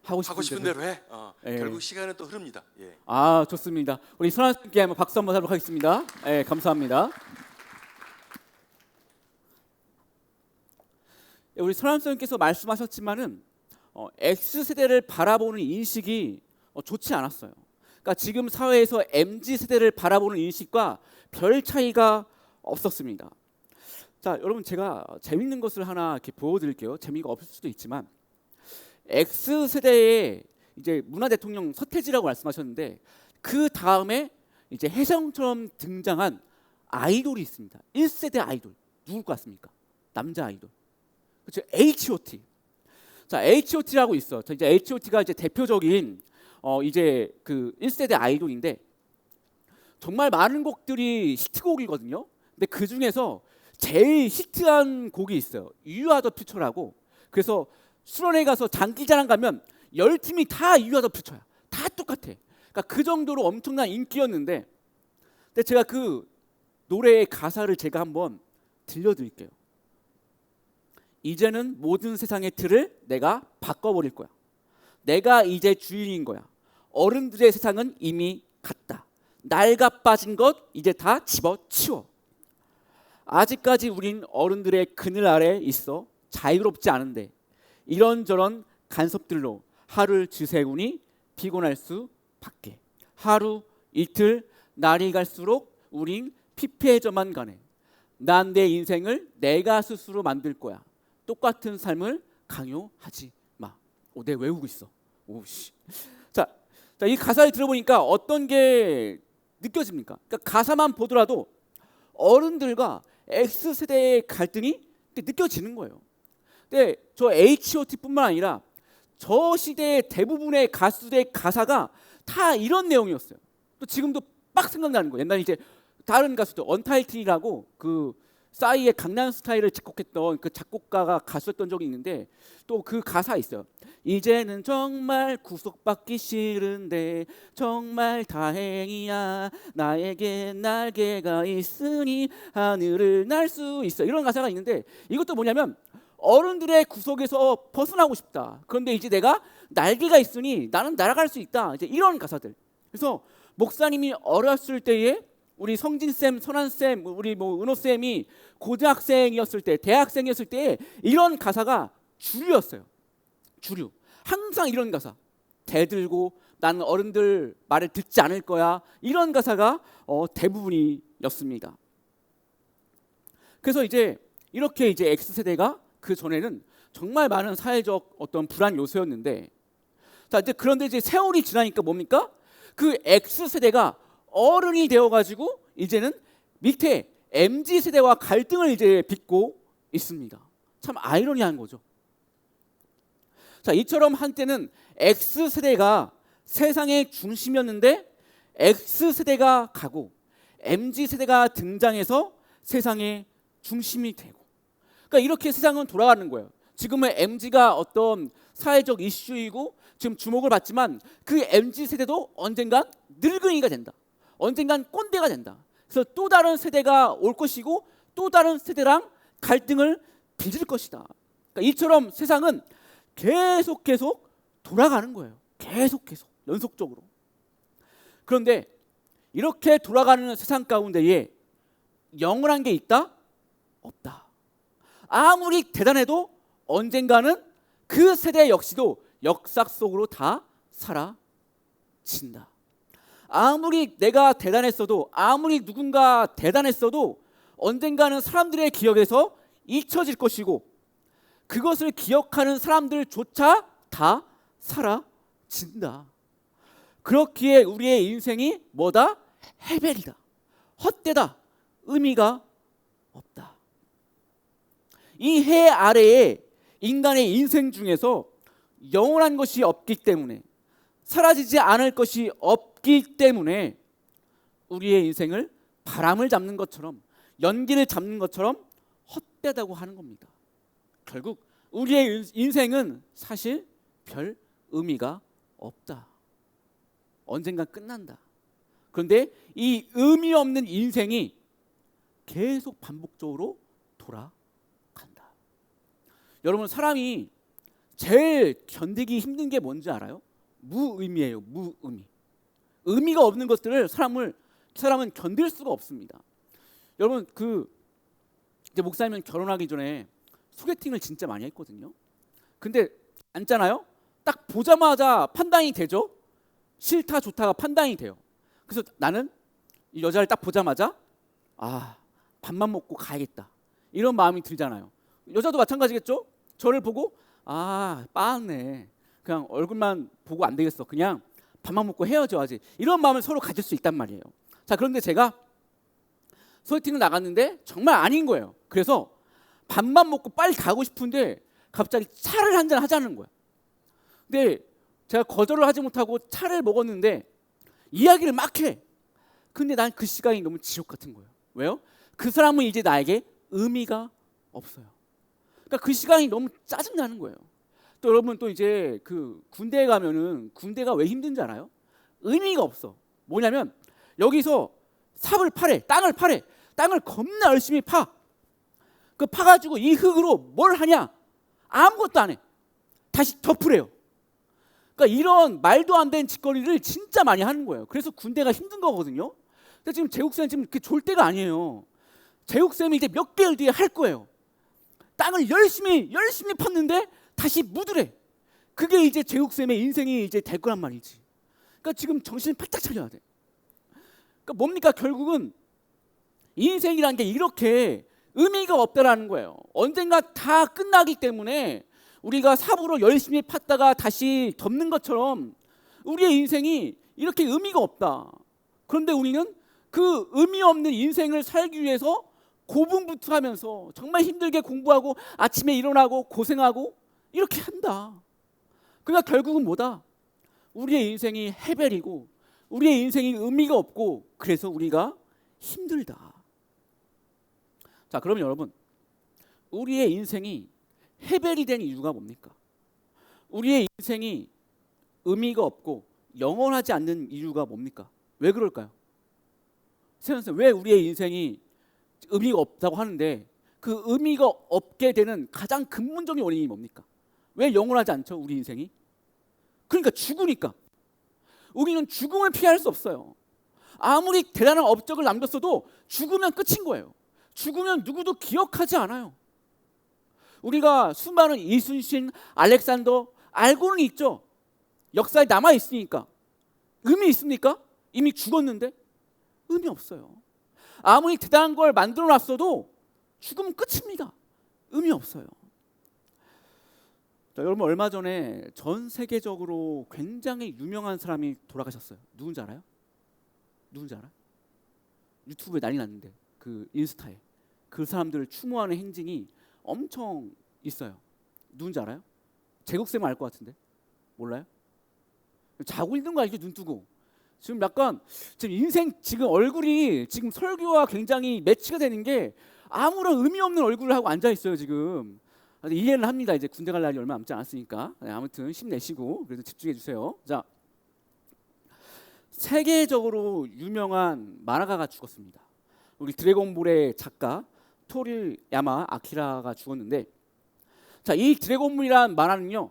하고 하고 싶은 대로. 대로 해. 예. 결국 시간은 또 흐릅니다. 예. 아, 좋습니다. 우리 손한 쌤께 한번 박수 한번 하도록 하겠습니다. 예, 감사합니다. 예, 우리 손한 쌤께서 말씀하셨지만은 X 세대를 바라보는 인식이 좋지 않았어요. 그러니까 지금 사회에서 MZ 세대를 바라보는 인식과 별 차이가 없었습니다. 자, 여러분 제가 재밌는 것을 하나 이렇게 보여드릴게요. 재미가 없을 수도 있지만 X 세대의 이제 문화 대통령 서태지라고 말씀하셨는데 그 다음에 이제 혜성처럼 등장한 아이돌이 있습니다. 1세대 아이돌 누굴 것 같습니까? 남자 아이돌. 그렇죠. H.O.T. 자, H.O.T라고 있어. 자, 이제 H.O.T가 이제 대표적인 이제 그 1세대 아이돌인데 정말 많은 곡들이 히트곡이거든요. 근데 그 중에서 제일 히트한 곡이 있어요. You Are the Future라고. 그래서 수련회 가서 장기자랑 가면 10팀이 다 You Are the Future야. 다 똑같아. 그러니까 그 정도로 엄청난 인기였는데 근데 제가 그 노래의 가사를 제가 한번 들려드릴게요. 이제는 모든 세상의 틀을 내가 바꿔버릴 거야. 내가 이제 주인인 거야. 어른들의 세상은 이미 갔다. 낡아 빠진 것 이제 다 집어치워. 아직까지 우린 어른들의 그늘 아래 있어 자유롭지 않은데 이런저런 간섭들로 하루를 지새우니 피곤할 수밖에. 하루, 이틀, 날이 갈수록 우린 피폐해져만 가네. 난 내 인생을 내가 스스로 만들 거야. 똑같은 삶을 강요하지 마. 내 외우고 있어. 오씨. 자, 이 가사를 들어보니까 어떤 게 느껴집니까? 그러니까 가사만 보더라도 어른들과 X 세대의 갈등이 느껴지는 거예요. 근데 저 H.O.T뿐만 아니라 저 시대의 대부분의 가수들의 가사가 다 이런 내용이었어요. 또 지금도 빡 생각나는 거예요. 옛날에 이제 다른 가수들 언타이틀이라고 그 싸이의 강남 스타일을 작곡했던 그 작곡가가 가수였던 적이 있는데 또 그 가사 있어요. 이제는 정말 구속받기 싫은데 정말 다행이야. 나에게 날개가 있으니 하늘을 날 수 있어. 이런 가사가 있는데 이것도 뭐냐면 어른들의 구속에서 벗어나고 싶다. 그런데 이제 내가 날개가 있으니 나는 날아갈 수 있다. 이제 이런 가사들. 그래서 목사님이 어렸을 때에 우리 성진쌤, 선한쌤, 우리 뭐 은호쌤이 고등학생이었을 때, 대학생이었을 때 이런 가사가 주류였어요. 주류. 항상 이런 가사. 대들고 나는 어른들 말을 듣지 않을 거야. 이런 가사가 대부분이었습니다. 그래서 이제 이렇게 이제 X세대가 그 전에는 정말 많은 사회적 어떤 불안 요소였는데, 자 이제 그런데 이제 세월이 지나니까 뭡니까? 그 X세대가 어른이 되어가지고 이제는 밑에 MZ세대와 갈등을 이제 빚고 있습니다. 참 아이러니한 거죠. 자, 이처럼 한때는 X세대가 세상의 중심이었는데 X세대가 가고 MZ세대가 등장해서 세상의 중심이 되고, 그러니까 이렇게 세상은 돌아가는 거예요. 지금은 MZ가 어떤 사회적 이슈이고 지금 주목을 받지만 그 MZ세대도 언젠간 늙은이가 된다. 언젠간 꼰대가 된다. 그래서 또 다른 세대가 올 것이고 또 다른 세대랑 갈등을 빚을 것이다. 그러니까 이처럼 세상은 계속 돌아가는 거예요. 계속 연속적으로. 그런데 이렇게 돌아가는 세상 가운데에 영원한 게 있다? 없다. 아무리 대단해도 언젠가는 그 세대 역시도 역사 속으로 다 사라진다. 아무리 내가 대단했어도, 아무리 누군가 대단했어도 언젠가는 사람들의 기억에서 잊혀질 것이고 그것을 기억하는 사람들조차 다 사라진다. 그렇기에 우리의 인생이 뭐다? 해벨이다. 헛되다. 의미가 없다. 이 해 아래에 인간의 인생 중에서 영원한 것이 없기 때문에, 사라지지 않을 것이 없기 때문에 우리의 인생을 바람을 잡는 것처럼, 연기를 잡는 것처럼 헛되다고 하는 겁니다. 결국 우리의 인생은 사실 별 의미가 없다. 언젠가 끝난다. 그런데 이 의미 없는 인생이 계속 반복적으로 돌아간다. 여러분, 사람이 제일 견디기 힘든 게 뭔지 알아요? 무의미예요. 무의미. 의미가 없는 것들을 사람은 견딜 수가 없습니다. 여러분, 이제 목사님은 결혼하기 전에 소개팅을 진짜 많이 했거든요. 근데 앉잖아요. 딱 보자마자 판단이 되죠. 싫다 좋다가 판단이 돼요. 그래서 나는 이 여자를 딱 보자마자 밥만 먹고 가야겠다, 이런 마음이 들잖아요. 여자도 마찬가지겠죠. 저를 보고 빠았네, 그냥 얼굴만 보고 안 되겠어, 그냥 밥만 먹고 헤어져야지, 이런 마음을 서로 가질 수 있단 말이에요. 자, 그런데 제가 소개팅을 나갔는데 정말 아닌 거예요. 그래서 밥만 먹고 빨리 가고 싶은데 갑자기 차를 한잔 하자는 거예요. 근데 제가 거절을 하지 못하고 차를 먹었는데 이야기를 막 해. 근데 난 그 시간이 너무 지옥 같은 거예요. 왜요? 그 사람은 이제 나에게 의미가 없어요. 그러니까 그 시간이 너무 짜증나는 거예요. 또 여러분, 또 이제 군대에 가면은, 군대가 왜 힘든지 알아요? 의미가 없어. 뭐냐면 여기서 삽을 파래, 땅을 파래. 땅을 겁나 열심히 파. 파가지고 이 흙으로 뭘 하냐? 아무것도 안 해. 다시 덮으래요. 그러니까 이런 말도 안 되는 짓거리를 진짜 많이 하는 거예요. 그래서 군대가 힘든 거거든요. 근데 지금 제국쌤은 지금 좋을 때가 아니에요. 제국쌤이 이제 몇 개월 뒤에 할 거예요. 땅을 열심히 팠는데 다시 묻으래. 그게 이제 제국쌤의 인생이 이제 될 거란 말이지. 그러니까 지금 정신을 바짝 차려야 돼. 그러니까 뭡니까? 결국은 인생이란 게 이렇게 의미가 없다라는 거예요. 언젠가 다 끝나기 때문에 우리가 삽으로 열심히 팠다가 다시 덮는 것처럼 우리의 인생이 이렇게 의미가 없다. 그런데 우리는 그 의미 없는 인생을 살기 위해서 고분부투하면서 정말 힘들게 공부하고 아침에 일어나고 고생하고 이렇게 한다. 그러니까 결국은 뭐다? 우리의 인생이 해벨이고 우리의 인생이 의미가 없고 그래서 우리가 힘들다. 자, 그러면 여러분, 우리의 인생이 해벨이 된 이유가 뭡니까? 우리의 인생이 의미가 없고 영원하지 않는 이유가 뭡니까? 왜 그럴까요? 선생님, 왜 우리의 인생이 의미가 없다고 하는데 그 의미가 없게 되는 가장 근본적인 원인이 뭡니까? 왜 영원하지 않죠, 우리 인생이? 그러니까 죽으니까. 우리는 죽음을 피할 수 없어요. 아무리 대단한 업적을 남겼어도 죽으면 끝인 거예요. 죽으면 누구도 기억하지 않아요. 우리가 수많은 이순신, 알렉산더 알고는 있죠. 역사에 남아 있으니까. 의미 있습니까? 이미 죽었는데 의미 없어요. 아무리 대단한 걸 만들어 놨어도 죽으면 끝입니다. 의미 없어요. 자, 여러분 얼마 전에 전 세계적으로 굉장히 유명한 사람이 돌아가셨어요. 누군지 알아요? 누군지 알아? 유튜브에 난리 났는데 그 인스타에 그 사람들을 추모하는 행진이 엄청 있어요. 누군지 알아요? 제국쌤은 알 것 같은데 몰라요? 자고 있는 거 알죠? 눈 뜨고 지금 약간 지금 인생 지금 얼굴이 지금 설교와 굉장히 매치가 되는 게 아무런 의미 없는 얼굴을 하고 앉아 있어요 지금. 이해를 합니다. 이제 군대 갈 날이 얼마 남지 않았으니까. 네, 아무튼 힘내시고 그래도 집중해 주세요. 자, 세계적으로 유명한 만화가가 죽었습니다. 우리 드래곤볼의 작가 토리야마 아키라가 죽었는데, 자, 이 드래곤볼이란 만화는요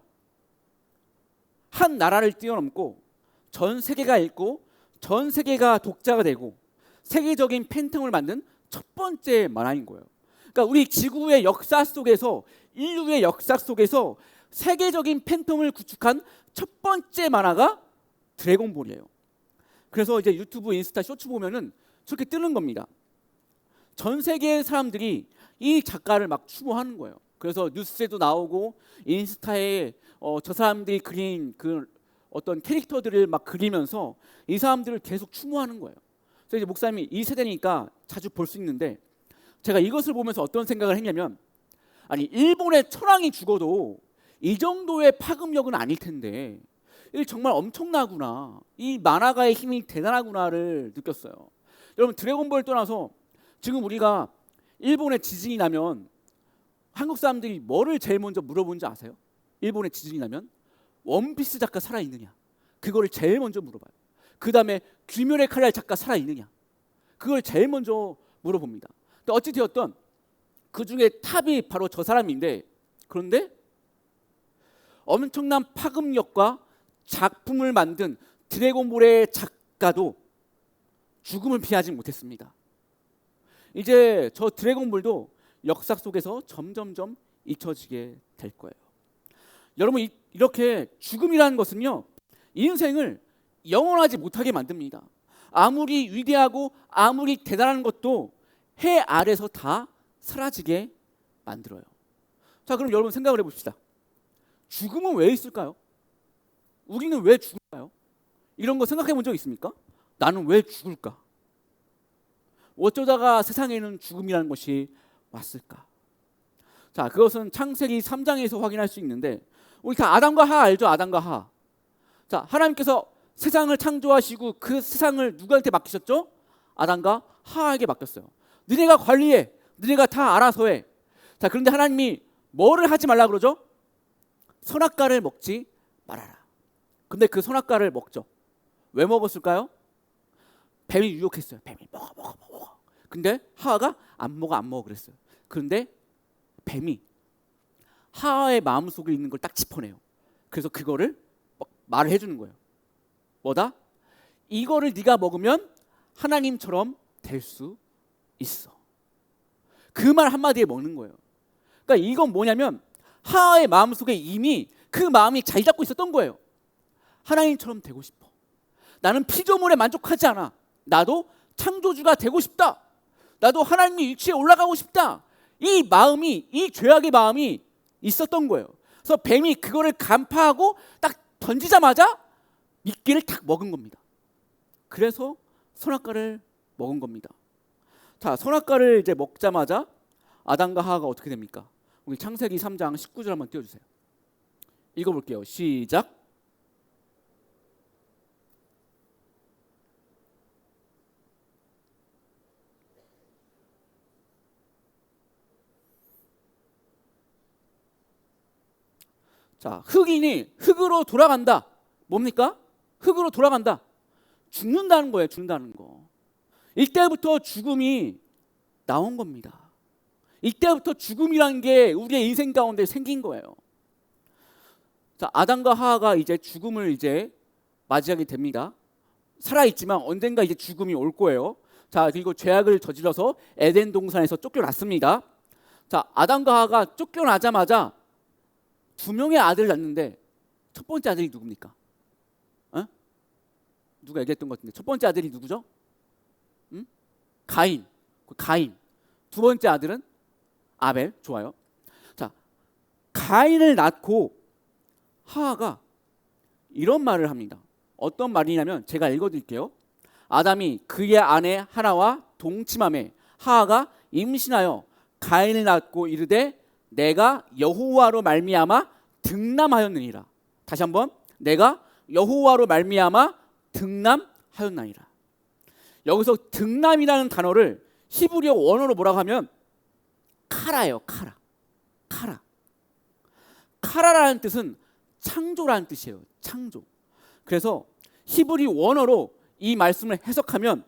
한 나라를 뛰어넘고 전 세계가 읽고 전 세계가 독자가 되고 세계적인 팬텀을 만든 첫 번째 만화인 거예요. 그러니까 우리 지구의 역사 속에서 인류의 역사 속에서 세계적인 팬텀을 구축한 첫 번째 만화가 드래곤볼이에요. 그래서 이제 유튜브, 인스타 쇼츠 보면은 저렇게 뜨는 겁니다. 전 세계의 사람들이 이 작가를 막 추모하는 거예요. 그래서 뉴스에도 나오고 인스타에 저 사람들이 그린 그 어떤 캐릭터들을 막 그리면서 이 사람들을 계속 추모하는 거예요. 그래서 이제 목사님이 이 세대니까 자주 볼 수 있는데 제가 이것을 보면서 어떤 생각을 했냐면, 아니 일본의 천황이 죽어도 이 정도의 파급력은 아닐 텐데 이 정말 엄청나구나, 이 만화가의 힘이 대단하구나를 느꼈어요. 여러분 드래곤볼 떠나서 지금 우리가 일본에 지진이 나면 한국 사람들이 뭐를 제일 먼저 물어보는지 아세요? 일본에 지진이 나면 원피스 작가 살아있느냐, 그거를 제일 먼저 물어봐요. 그 다음에 귀멸의 칼날 작가 살아있느냐, 그걸 제일 먼저 물어봅니다. 근데 어찌 되었던 그 중에 탑이 바로 저 사람인데, 그런데 엄청난 파급력과 작품을 만든 드래곤볼의 작가도 죽음을 피하지 못했습니다. 이제 저 드래곤볼도 역사 속에서 점점점 잊혀지게 될 거예요. 여러분 이렇게 죽음이라는 것은요 인생을 영원하지 못하게 만듭니다. 아무리 위대하고 아무리 대단한 것도 해 아래서 다 사라지게 만들어요. 자, 그럼 여러분 생각을 해봅시다. 죽음은 왜 있을까요? 우리는 왜 죽을까요? 이런 거 생각해 본 적 있습니까? 나는 왜 죽을까? 어쩌다가 세상에는 죽음이라는 것이 왔을까? 자, 그것은 창세기 3장에서 확인할 수 있는데, 우리 다 아담과 하와 알죠? 아담과 하와. 자, 하나님께서 세상을 창조하시고 그 세상을 누구한테 맡기셨죠? 아담과 하와에게 맡겼어요. 너네가 관리해. 너네가 다 알아서 해. 자, 그런데 하나님이 뭐를 하지 말라 그러죠? 선악과를 먹지 말아라. 근데 그 선악과를 먹죠. 왜 먹었을까요? 뱀이 유혹했어요. 뱀이 먹어. 근데 하와가 안 먹어 그랬어요. 그런데 뱀이 하와의 마음속에 있는 걸 딱 짚어내요. 그래서 그거를 말을 해주는 거예요. 뭐다? 이거를 네가 먹으면 하나님처럼 될 수 있어. 그 말 한마디에 먹는 거예요. 그러니까 이건 뭐냐면 하와의 마음속에 이미 그 마음이 자리 잡고 있었던 거예요. 하나님처럼 되고 싶어. 나는 피조물에 만족하지 않아. 나도 창조주가 되고 싶다. 나도 하나님의 위치에 올라가고 싶다. 이 마음이, 이 죄악의 마음이 있었던 거예요. 그래서 뱀이 그거를 간파하고 딱 던지자마자 미끼를 탁 먹은 겁니다. 그래서 선악과를 먹은 겁니다. 자, 선악과를 이제 먹자마자 아담과 하와가 어떻게 됩니까? 우리 창세기 3장 19절 한번 띄워주세요. 읽어볼게요. 시작. 자, 흑인이 흑으로 돌아간다. 뭡니까? 흑으로 돌아간다. 죽는다는 거예요. 죽는다는 거. 이때부터 죽음이 나온 겁니다. 이때부터 죽음이라는 게 우리의 인생 가운데 생긴 거예요. 자, 아담과 하와가 이제 죽음을 이제 맞이하게 됩니다. 살아있지만 언젠가 이제 죽음이 올 거예요. 자, 그리고 죄악을 저질러서 에덴 동산에서 쫓겨났습니다. 자, 아담과 하와가 쫓겨나자마자 두 명의 아들을 낳는데 첫 번째 아들이 누굽니까? 누가 얘기했던 것 같은데 첫 번째 아들이 누구죠? 가인. 두 번째 아들은 아벨. 좋아요. 가인을 낳고 하하가 이런 말을 합니다. 어떤 말이냐면 제가 읽어드릴게요. 아담이 그의 아내 하나와 동침함에 하하가 임신하여 가인을 낳고 이르되 내가 여호와로 말미암아 등남하였느니라. 다시 한번, 내가 여호와로 말미암아 등남하였나이다. 여기서 등남이라는 단어를 히브리어 원어로 뭐라고 하면 카라예요. 카라. 카라라는 뜻은 창조라는 뜻이에요. 창조. 그래서 히브리 원어로 이 말씀을 해석하면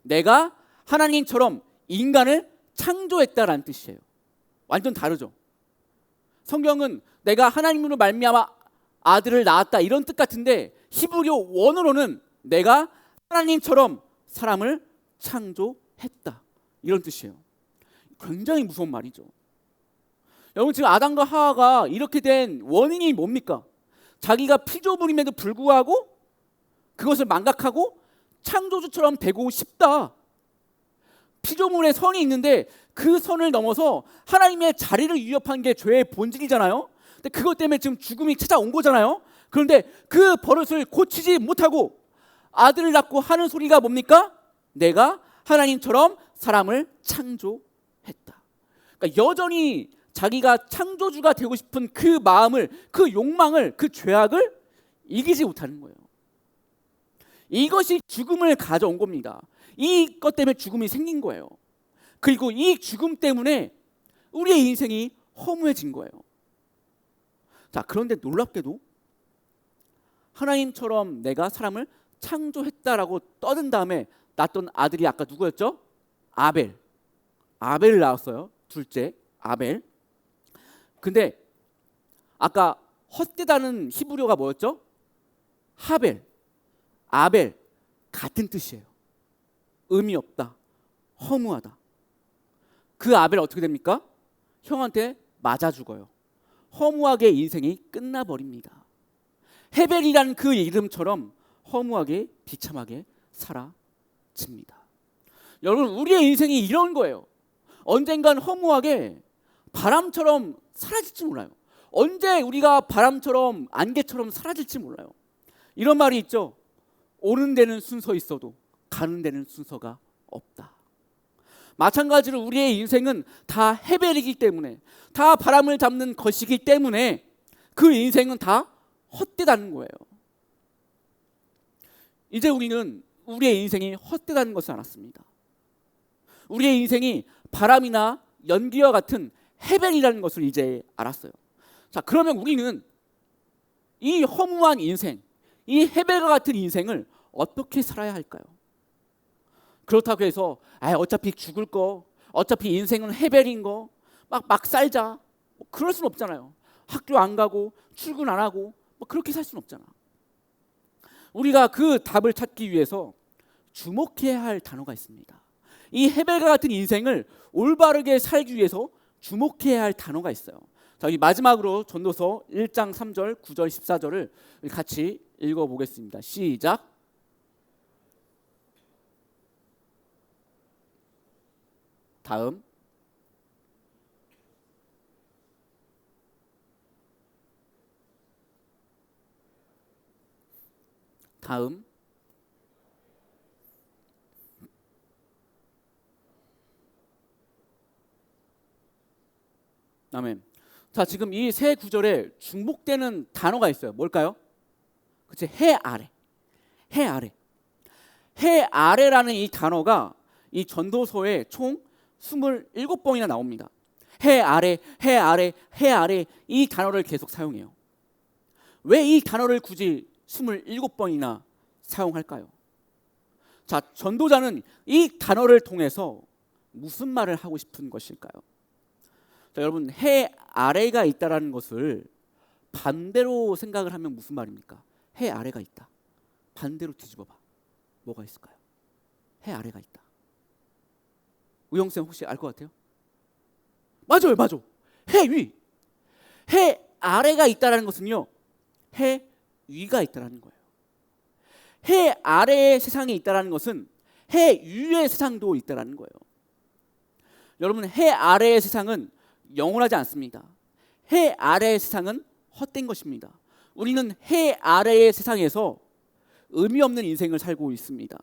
내가 하나님처럼 인간을 창조했다라는 뜻이에요. 완전 다르죠. 성경은 내가 하나님으로 말미암아 아들을 낳았다 이런 뜻 같은데 히브리어 원어로는 내가 하나님처럼 사람을 창조했다 이런 뜻이에요. 굉장히 무서운 말이죠. 여러분, 지금 아담과 하와가 이렇게 된 원인이 뭡니까? 자기가 피조물임에도 불구하고 그것을 망각하고 창조주처럼 되고 싶다. 피조물의 선이 있는데 그 선을 넘어서 하나님의 자리를 위협한 게 죄의 본질이잖아요. 근데 그것 때문에 지금 죽음이 찾아온 거잖아요. 그런데 그 버릇을 고치지 못하고 아들을 낳고 하는 소리가 뭡니까? 내가 하나님처럼 사람을 창조했다. 그러니까 여전히 자기가 창조주가 되고 싶은 그 마음을, 그 욕망을, 그 죄악을 이기지 못하는 거예요. 이것이 죽음을 가져온 겁니다. 이것 때문에 죽음이 생긴 거예요. 그리고 이 죽음 때문에 우리의 인생이 허무해진 거예요. 자, 그런데 놀랍게도 하나님처럼 내가 사람을 창조했다라고 떠든 다음에 낳았던 아들이 아까 누구였죠? 아벨을 낳았어요. 둘째 아벨. 근데 아까 헛되다는 히브리어가 뭐였죠? 하벨, 아벨 같은 뜻이에요. 의미 없다, 허무하다. 그 아벨 어떻게 됩니까? 형한테 맞아 죽어요. 허무하게 인생이 끝나버립니다. 헤벨이라는 그 이름처럼 허무하게 비참하게 사라집니다. 여러분, 우리의 인생이 이런 거예요. 언젠간 허무하게 바람처럼 사라질지 몰라요. 언제 우리가 바람처럼 안개처럼 사라질지 몰라요. 이런 말이 있죠. 오는 데는 순서 있어도 가는 데는 순서가 없다. 마찬가지로 우리의 인생은 다 헤벨이기 때문에, 다 바람을 잡는 것이기 때문에 그 인생은 다 헛되다는 거예요. 이제 우리는 우리의 인생이 헛되다는 것을 알았습니다. 우리의 인생이 바람이나 연기와 같은 헤벨이라는 것을 이제 알았어요. 자, 그러면 우리는 이 허무한 인생, 이 헤벨과 같은 인생을 어떻게 살아야 할까요? 그렇다고 해서 어차피 죽을 거, 어차피 인생은 헤벨인 거, 막 살자, 그럴 수는 없잖아요. 학교 안 가고 출근 안 하고 그렇게 살 수는 없잖아. 우리가 그 답을 찾기 위해서 주목해야 할 단어가 있습니다. 이 헤벨과 같은 인생을 올바르게 살기 위해서 주목해야 할 단어가 있어요. 자, 이 마지막으로 전도서 1장 3절, 9절, 14절을 같이 읽어보겠습니다. 시작. 다음. 다음. 아멘. 자, 지금 이 세 구절에 중복되는 단어가 있어요. 뭘까요? 그치, 해 아래. 해 아래. 해 아래라는 이 단어가 이 전도서에 총 27번이나 나옵니다. 해 아래, 해 아래, 해 아래 이 단어를 계속 사용해요. 왜 이 단어를 굳이 27번이나 사용할까요? 자, 전도자는 이 단어를 통해서 무슨 말을 하고 싶은 것일까요? 자, 여러분, 해 아래가 있다라는 것을 반대로 생각을 하면 무슨 말입니까? 해 아래가 있다. 반대로 뒤집어봐. 뭐가 있을까요? 해 아래가 있다. 우영쌤 혹시 알 것 같아요? 맞아요, 맞아. 해 위. 해 아래가 있다라는 것은요, 해 위가 있다라는 거예요. 해 아래의 세상이 있다라는 것은 해 위의 세상도 있다라는 거예요. 여러분, 해 아래의 세상은 영원하지 않습니다. 해 아래의 세상은 헛된 것입니다. 우리는 해 아래의 세상에서 의미 없는 인생을 살고 있습니다.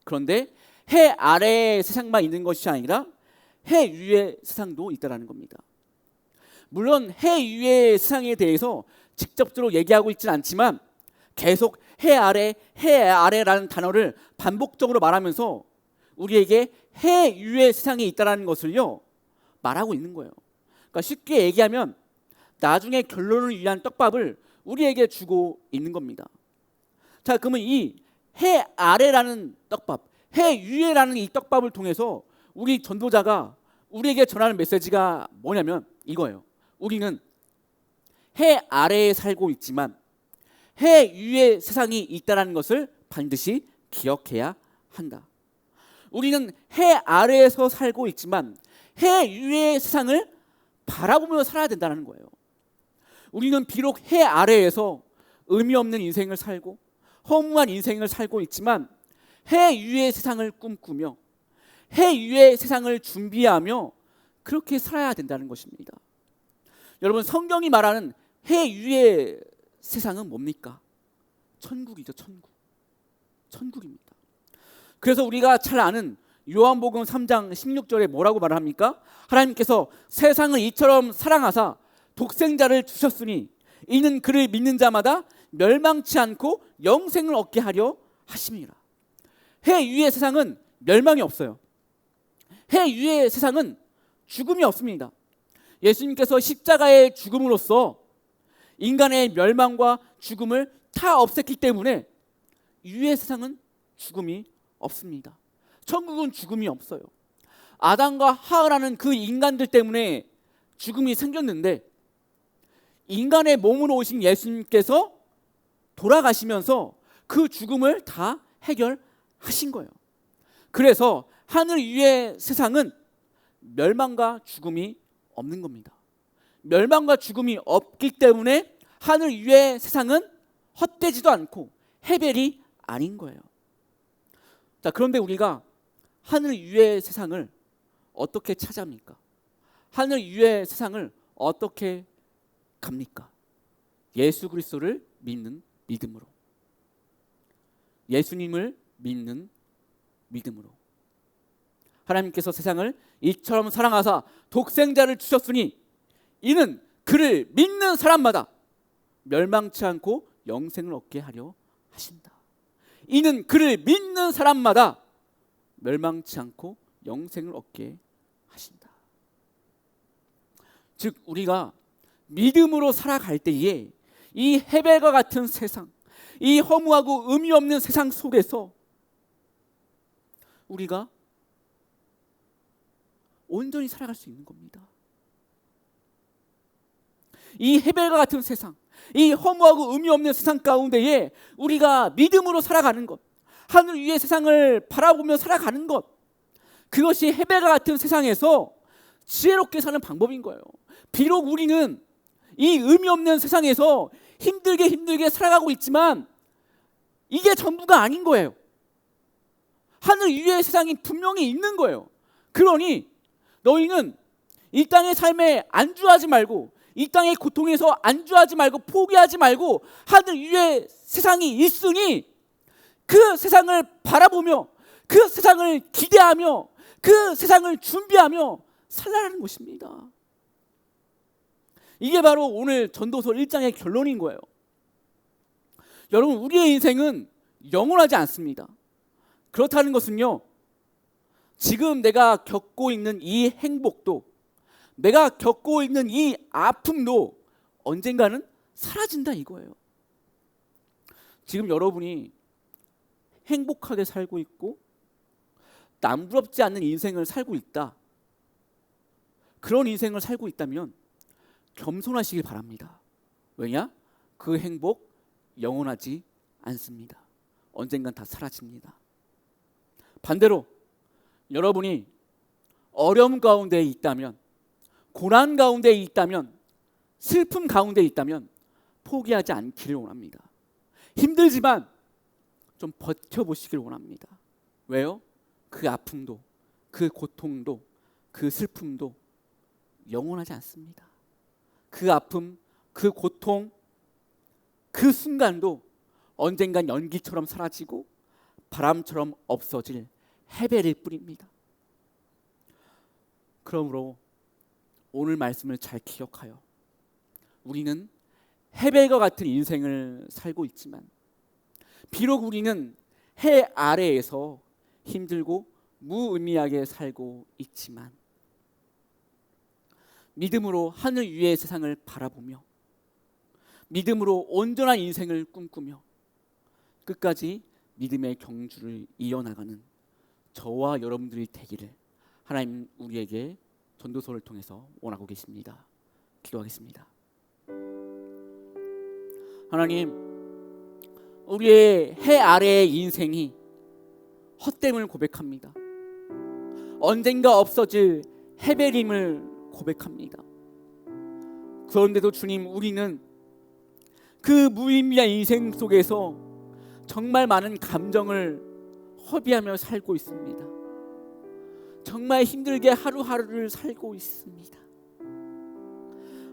그런데 해 아래의 세상만 있는 것이 아니라 해 위의 세상도 있다는 겁니다. 물론 해 위의 세상에 대해서 직접적으로 얘기하고 있지는 않지만 계속 해 아래라는 단어를 반복적으로 말하면서 우리에게 해 위의 세상이 있다는 것을요 말하고 있는 거예요. 그러니까 쉽게 얘기하면 나중에 결론을 위한 떡밥을 우리에게 주고 있는 겁니다. 자, 그러면 이 해 아래라는 떡밥, 해 위에라는 이 떡밥을 통해서 우리 전도자가 우리에게 전하는 메시지가 뭐냐면 이거예요. 우리는 해 아래에 살고 있지만 해 위의 세상이 있다는 것을 반드시 기억해야 한다. 우리는 해 아래에서 살고 있지만 해 위의 세상을 바라보며 살아야 된다는 거예요. 우리는 비록 해 아래에서 의미 없는 인생을 살고 허무한 인생을 살고 있지만 해 위의 세상을 꿈꾸며 해 위의 세상을 준비하며 그렇게 살아야 된다는 것입니다. 여러분, 성경이 말하는 해 위의 세상은 뭡니까? 천국이죠. 천국입니다. 그래서 우리가 잘 아는 요한복음 3장 16절에 뭐라고 말합니까? 하나님께서 세상을 이처럼 사랑하사 독생자를 주셨으니 이는 그를 믿는 자마다 멸망치 않고 영생을 얻게 하려 하심이라. 해 위의 세상은 멸망이 없어요. 해 위의 세상은 죽음이 없습니다. 예수님께서 십자가의 죽음으로써 인간의 멸망과 죽음을 다 없앴기 때문에 위의 세상은 죽음이 없습니다. 천국은 죽음이 없어요. 아담과 하와라는 그 인간들 때문에 죽음이 생겼는데 인간의 몸으로 오신 예수님께서 돌아가시면서 그 죽음을 다 해결하신 거예요. 그래서 하늘 위의 세상은 멸망과 죽음이 없는 겁니다. 멸망과 죽음이 없기 때문에 하늘 위의 세상은 헛되지도 않고 해벨이 아닌 거예요. 자, 그런데 우리가 하늘 위의 세상을 어떻게 찾아합니까? 하늘 위의 세상을 어떻게 갑니까? 예수 그리스도를 믿는 믿음으로. 예수님을 믿는 믿음으로. 하나님께서 세상을 이처럼 사랑하사 독생자를 주셨으니 이는 그를 믿는 사람마다 멸망치 않고 영생을 얻게 하려 하신다. 이는 그를 믿는 사람마다 멸망치 않고 영생을 얻게 하신다. 즉 우리가 믿음으로 살아갈 때에 이 해벨과 같은 세상, 이 허무하고 의미 없는 세상 속에서 우리가 온전히 살아갈 수 있는 겁니다. 이 해벨과 같은 세상, 이 허무하고 의미 없는 세상 가운데에 우리가 믿음으로 살아가는 것, 하늘 위의 세상을 바라보며 살아가는 것, 그것이 해벨과 같은 세상에서 지혜롭게 사는 방법인 거예요. 비록 우리는 이 의미 없는 세상에서 힘들게 살아가고 있지만 이게 전부가 아닌 거예요. 하늘 위의 세상이 분명히 있는 거예요. 그러니 너희는 이 땅의 삶에 안주하지 말고, 이 땅의 고통에서 안주하지 말고, 포기하지 말고 하늘 위의 세상이 있으니 그 세상을 바라보며, 그 세상을 기대하며, 그 세상을 준비하며 살라는 것입니다. 이게 바로 오늘 전도서 1장의 결론인 거예요. 여러분, 우리의 인생은 영원하지 않습니다. 그렇다는 것은요, 지금 내가 겪고 있는 이 행복도, 내가 겪고 있는 이 아픔도 언젠가는 사라진다 이거예요. 지금 여러분이 행복하게 살고 있고 남부럽지 않는 인생을 살고 있다, 그런 인생을 살고 있다면 겸손하시길 바랍니다. 왜냐? 그 행복 영원하지 않습니다. 언젠간 다 사라집니다. 반대로 여러분이 어려움 가운데 있다면, 고난 가운데 있다면, 슬픔 가운데 있다면 포기하지 않기를 원합니다. 힘들지만 좀 버텨보시길 원합니다. 왜요? 그 아픔도, 그 고통도, 그 슬픔도 영원하지 않습니다. 그 아픔, 그 고통, 그 순간도 언젠간 연기처럼 사라지고 바람처럼 없어질 헤벨일 뿐입니다. 그러므로 오늘 말씀을 잘 기억하여 우리는 헤벨과 같은 인생을 살고 있지만 비록 우리는 해 아래에서 힘들고 무의미하게 살고 있지만 믿음으로 하늘 위의 세상을 바라보며 믿음으로 온전한 인생을 꿈꾸며 끝까지 믿음의 경주를 이어나가는 저와 여러분들이 되기를 하나님 우리에게 전도서를 통해서 원하고 계십니다. 기도하겠습니다. 하나님, 우리의 해 아래의 인생이 헛됨을 고백합니다. 언젠가 없어질 헤벨임을 고백합니다. 그런데도 주님, 우리는 그 무의미한 인생 속에서 정말 많은 감정을 허비하며 살고 있습니다. 정말 힘들게 하루하루를 살고 있습니다.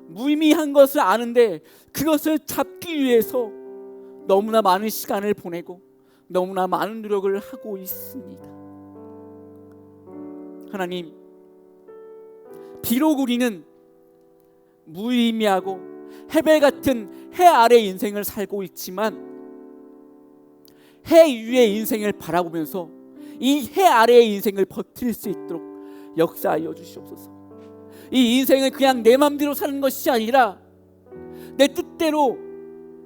무의미한 것을 아는데 그것을 잡기 위해서 너무나 많은 시간을 보내고 너무나 많은 노력을 하고 있습니다. 하나님, 비록 우리는 무의미하고 헤벨 같은 해 아래 인생을 살고 있지만 해 위의 인생을 바라보면서 이 해 아래의 인생을 버틸 수 있도록 역사하여 주시옵소서. 이 인생을 그냥 내 맘대로 사는 것이 아니라 내 뜻대로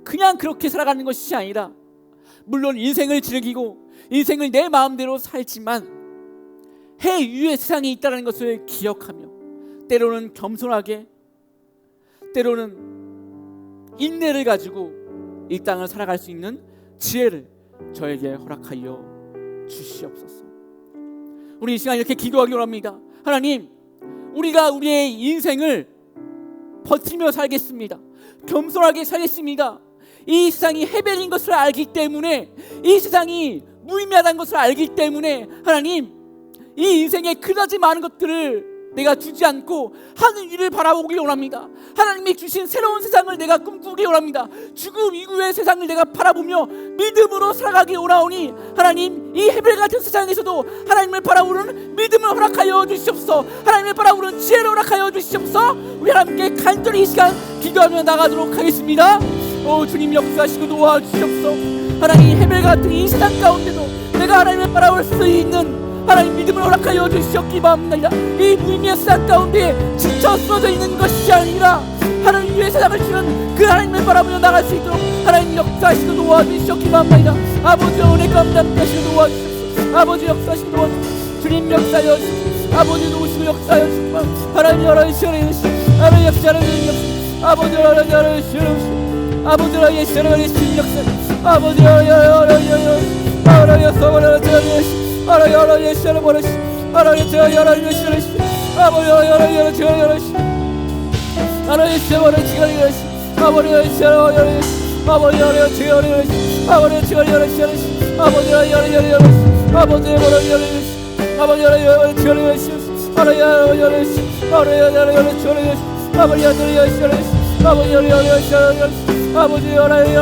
그냥 그렇게 살아가는 것이 아니라 물론 인생을 즐기고 인생을 내 마음대로 살지만 해 위의 세상이 있다는 것을 기억하며 때로는 겸손하게 때로는 인내를 가지고 이 땅을 살아갈 수 있는 지혜를 저에게 허락하여 주시옵소서. 우리 이 시간 이렇게 기도하기 원합니다. 하나님, 우리가 우리의 인생을 버티며 살겠습니다. 겸손하게 살겠습니다. 이 세상이 헤벨인 것을 알기 때문에, 이 세상이 무의미하다는 것을 알기 때문에 하나님, 이 인생에 그다지 많은 것들을 내가 주지 않고 하늘 위를 바라보기 원합니다. 하나님이 주신 새로운 세상을 내가 꿈꾸기 원합니다. 죽음 이후의 세상을 내가 바라보며 믿음으로 살아가기 원하오니 하나님, 이 헤벨 같은 세상에서도 하나님을 바라보는 믿음을 허락하여 주시옵소서. 하나님을 바라보는 지혜를 허락하여 주시옵소서. 우리 하나님께 간절히 이 시간 기도하며 나가도록 하겠습니다. 오 주님, 역사하시고 도와주시옵소서. 하나님, 헤벨 같은 이 세상 가운데도 내가 하나님을 바라볼 수 있는 하나님 믿음을 허락하여 주시옵기 바랍니다. 이 무의미한 세상 가운데 지쳐 쓰러져 있는 것이 아니라 하나님 위의 세상을 주는 그 하나님을 바라보며 나갈 수 있도록 하나님 역사하시고 도와주시옵기 바랍니다. 아버지 은혜 가운데 함께 하시고 도와주시옵소서. 아버지 역사하시고 도와주시옵소서. 주님 역사하여 주시옵소서. 아버지 도우시고 역사하여 주시옵소서. 하나님 열어주시옵소서. 하나님 역사하여 주시옵소서. 아버지 열어주시옵소서. 아버지 열어주시옵소서. 역사 아버지 열어주시옵소서. 하나님 예수를 보내시. 하나님 제가 하나님 예수를 아버지 하나님 예수를 하나님 예수를 보내시. 아버지 예수를 아버지 하나님 제가 아버지 제가 아버지 하나님 아버지 아버지 하나님 제가 하나님 아버지 아버지 예수를 아버지 아버지 하나님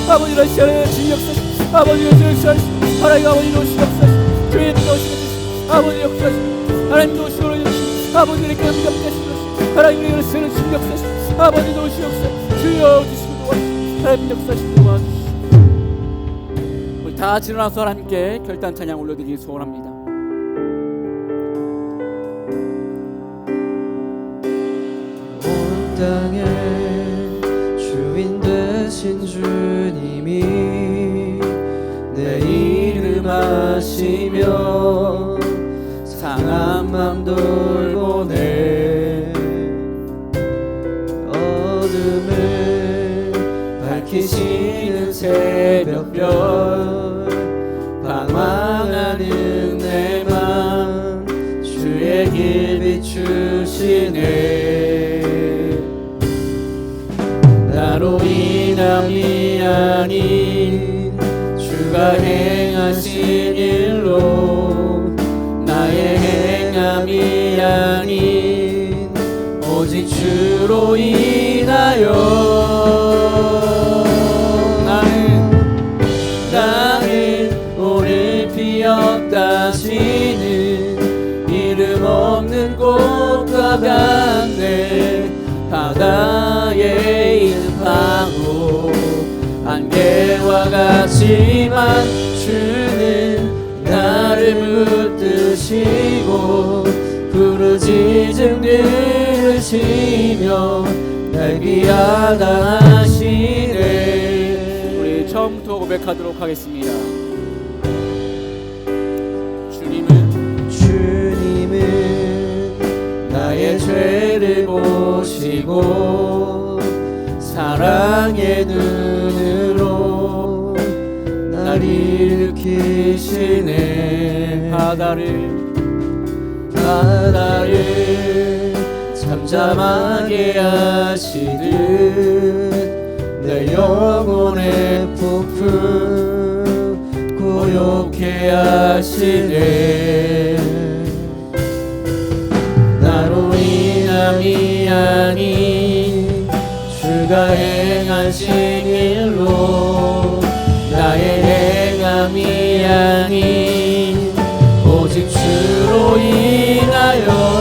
아버지 예수를 진역사 아버지 예수를 하나님 아버지 도시옵소서. 주님 도시옵소서. 아버지 역사하시고 하나님 도시옵소서. 아버지 이렇게 함께하시고 하나님 우리를 쓰는 주님 역사하시고 아버지 도시옵소서. 주여 주시고 도와주시고 하나님 역사하시고 도와주시고 우리 다 같이 일어나서 하나님께 결단 찬양 올려드리기 소원합니다. 온 땅에 주인 되신 주님이 내 이름 아시며 상한 맘 돌보네. 어둠을 밝히시는 새벽별 방황하는 내 맘 주의 길 비추시네. 나로 인함이 아닌 주가 행하신 일로 나의 행함이 아닌 오직 주로 인하여 나는 오늘 피었다 지는 이름 없는 꽃과 같네. 바다에 있는 파도 안개와 같지만 주는 나를 붙드시고 부르짖음 들으시며 날 귀하다 하시네. 우리 처음부터 고백하도록 하겠습니다. 주님은 나의 죄를 보시고 사랑의 눈으로 날 일으키시네. 바다를 잠잠하게 하시듯 내 영혼의 폭풍 고요케 하시네. 나로 인함이 아닌 주가 행하신 일로 나의 행함이 아닌 오직 주로 인하여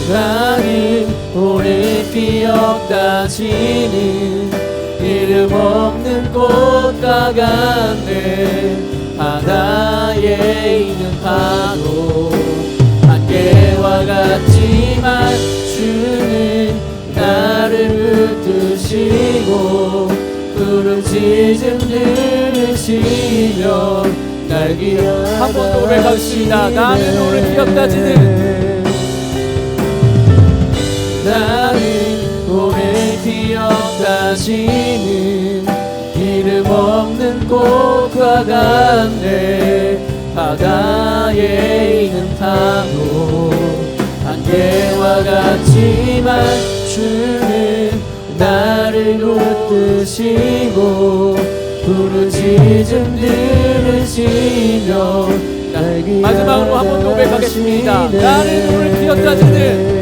나는 오늘 피었다 지는 이름 없는 꽃과 같네. 바다에 있는 파도 안개와 같지만 주는 나를 붙드시고 부르짖음 들으시며 날 귀하다. 한 번 더 고백하겠습니다. 나는 오늘 피었다 지는 이름 없는 꽃과 같네. 바다에 있는 파도 안개와 같지만 주는 나를 붙드시고 부르짖음 들으시며 날 귀하다. 마지막으로 한 번 고백하겠습니다. 나는 오늘 피었다 지는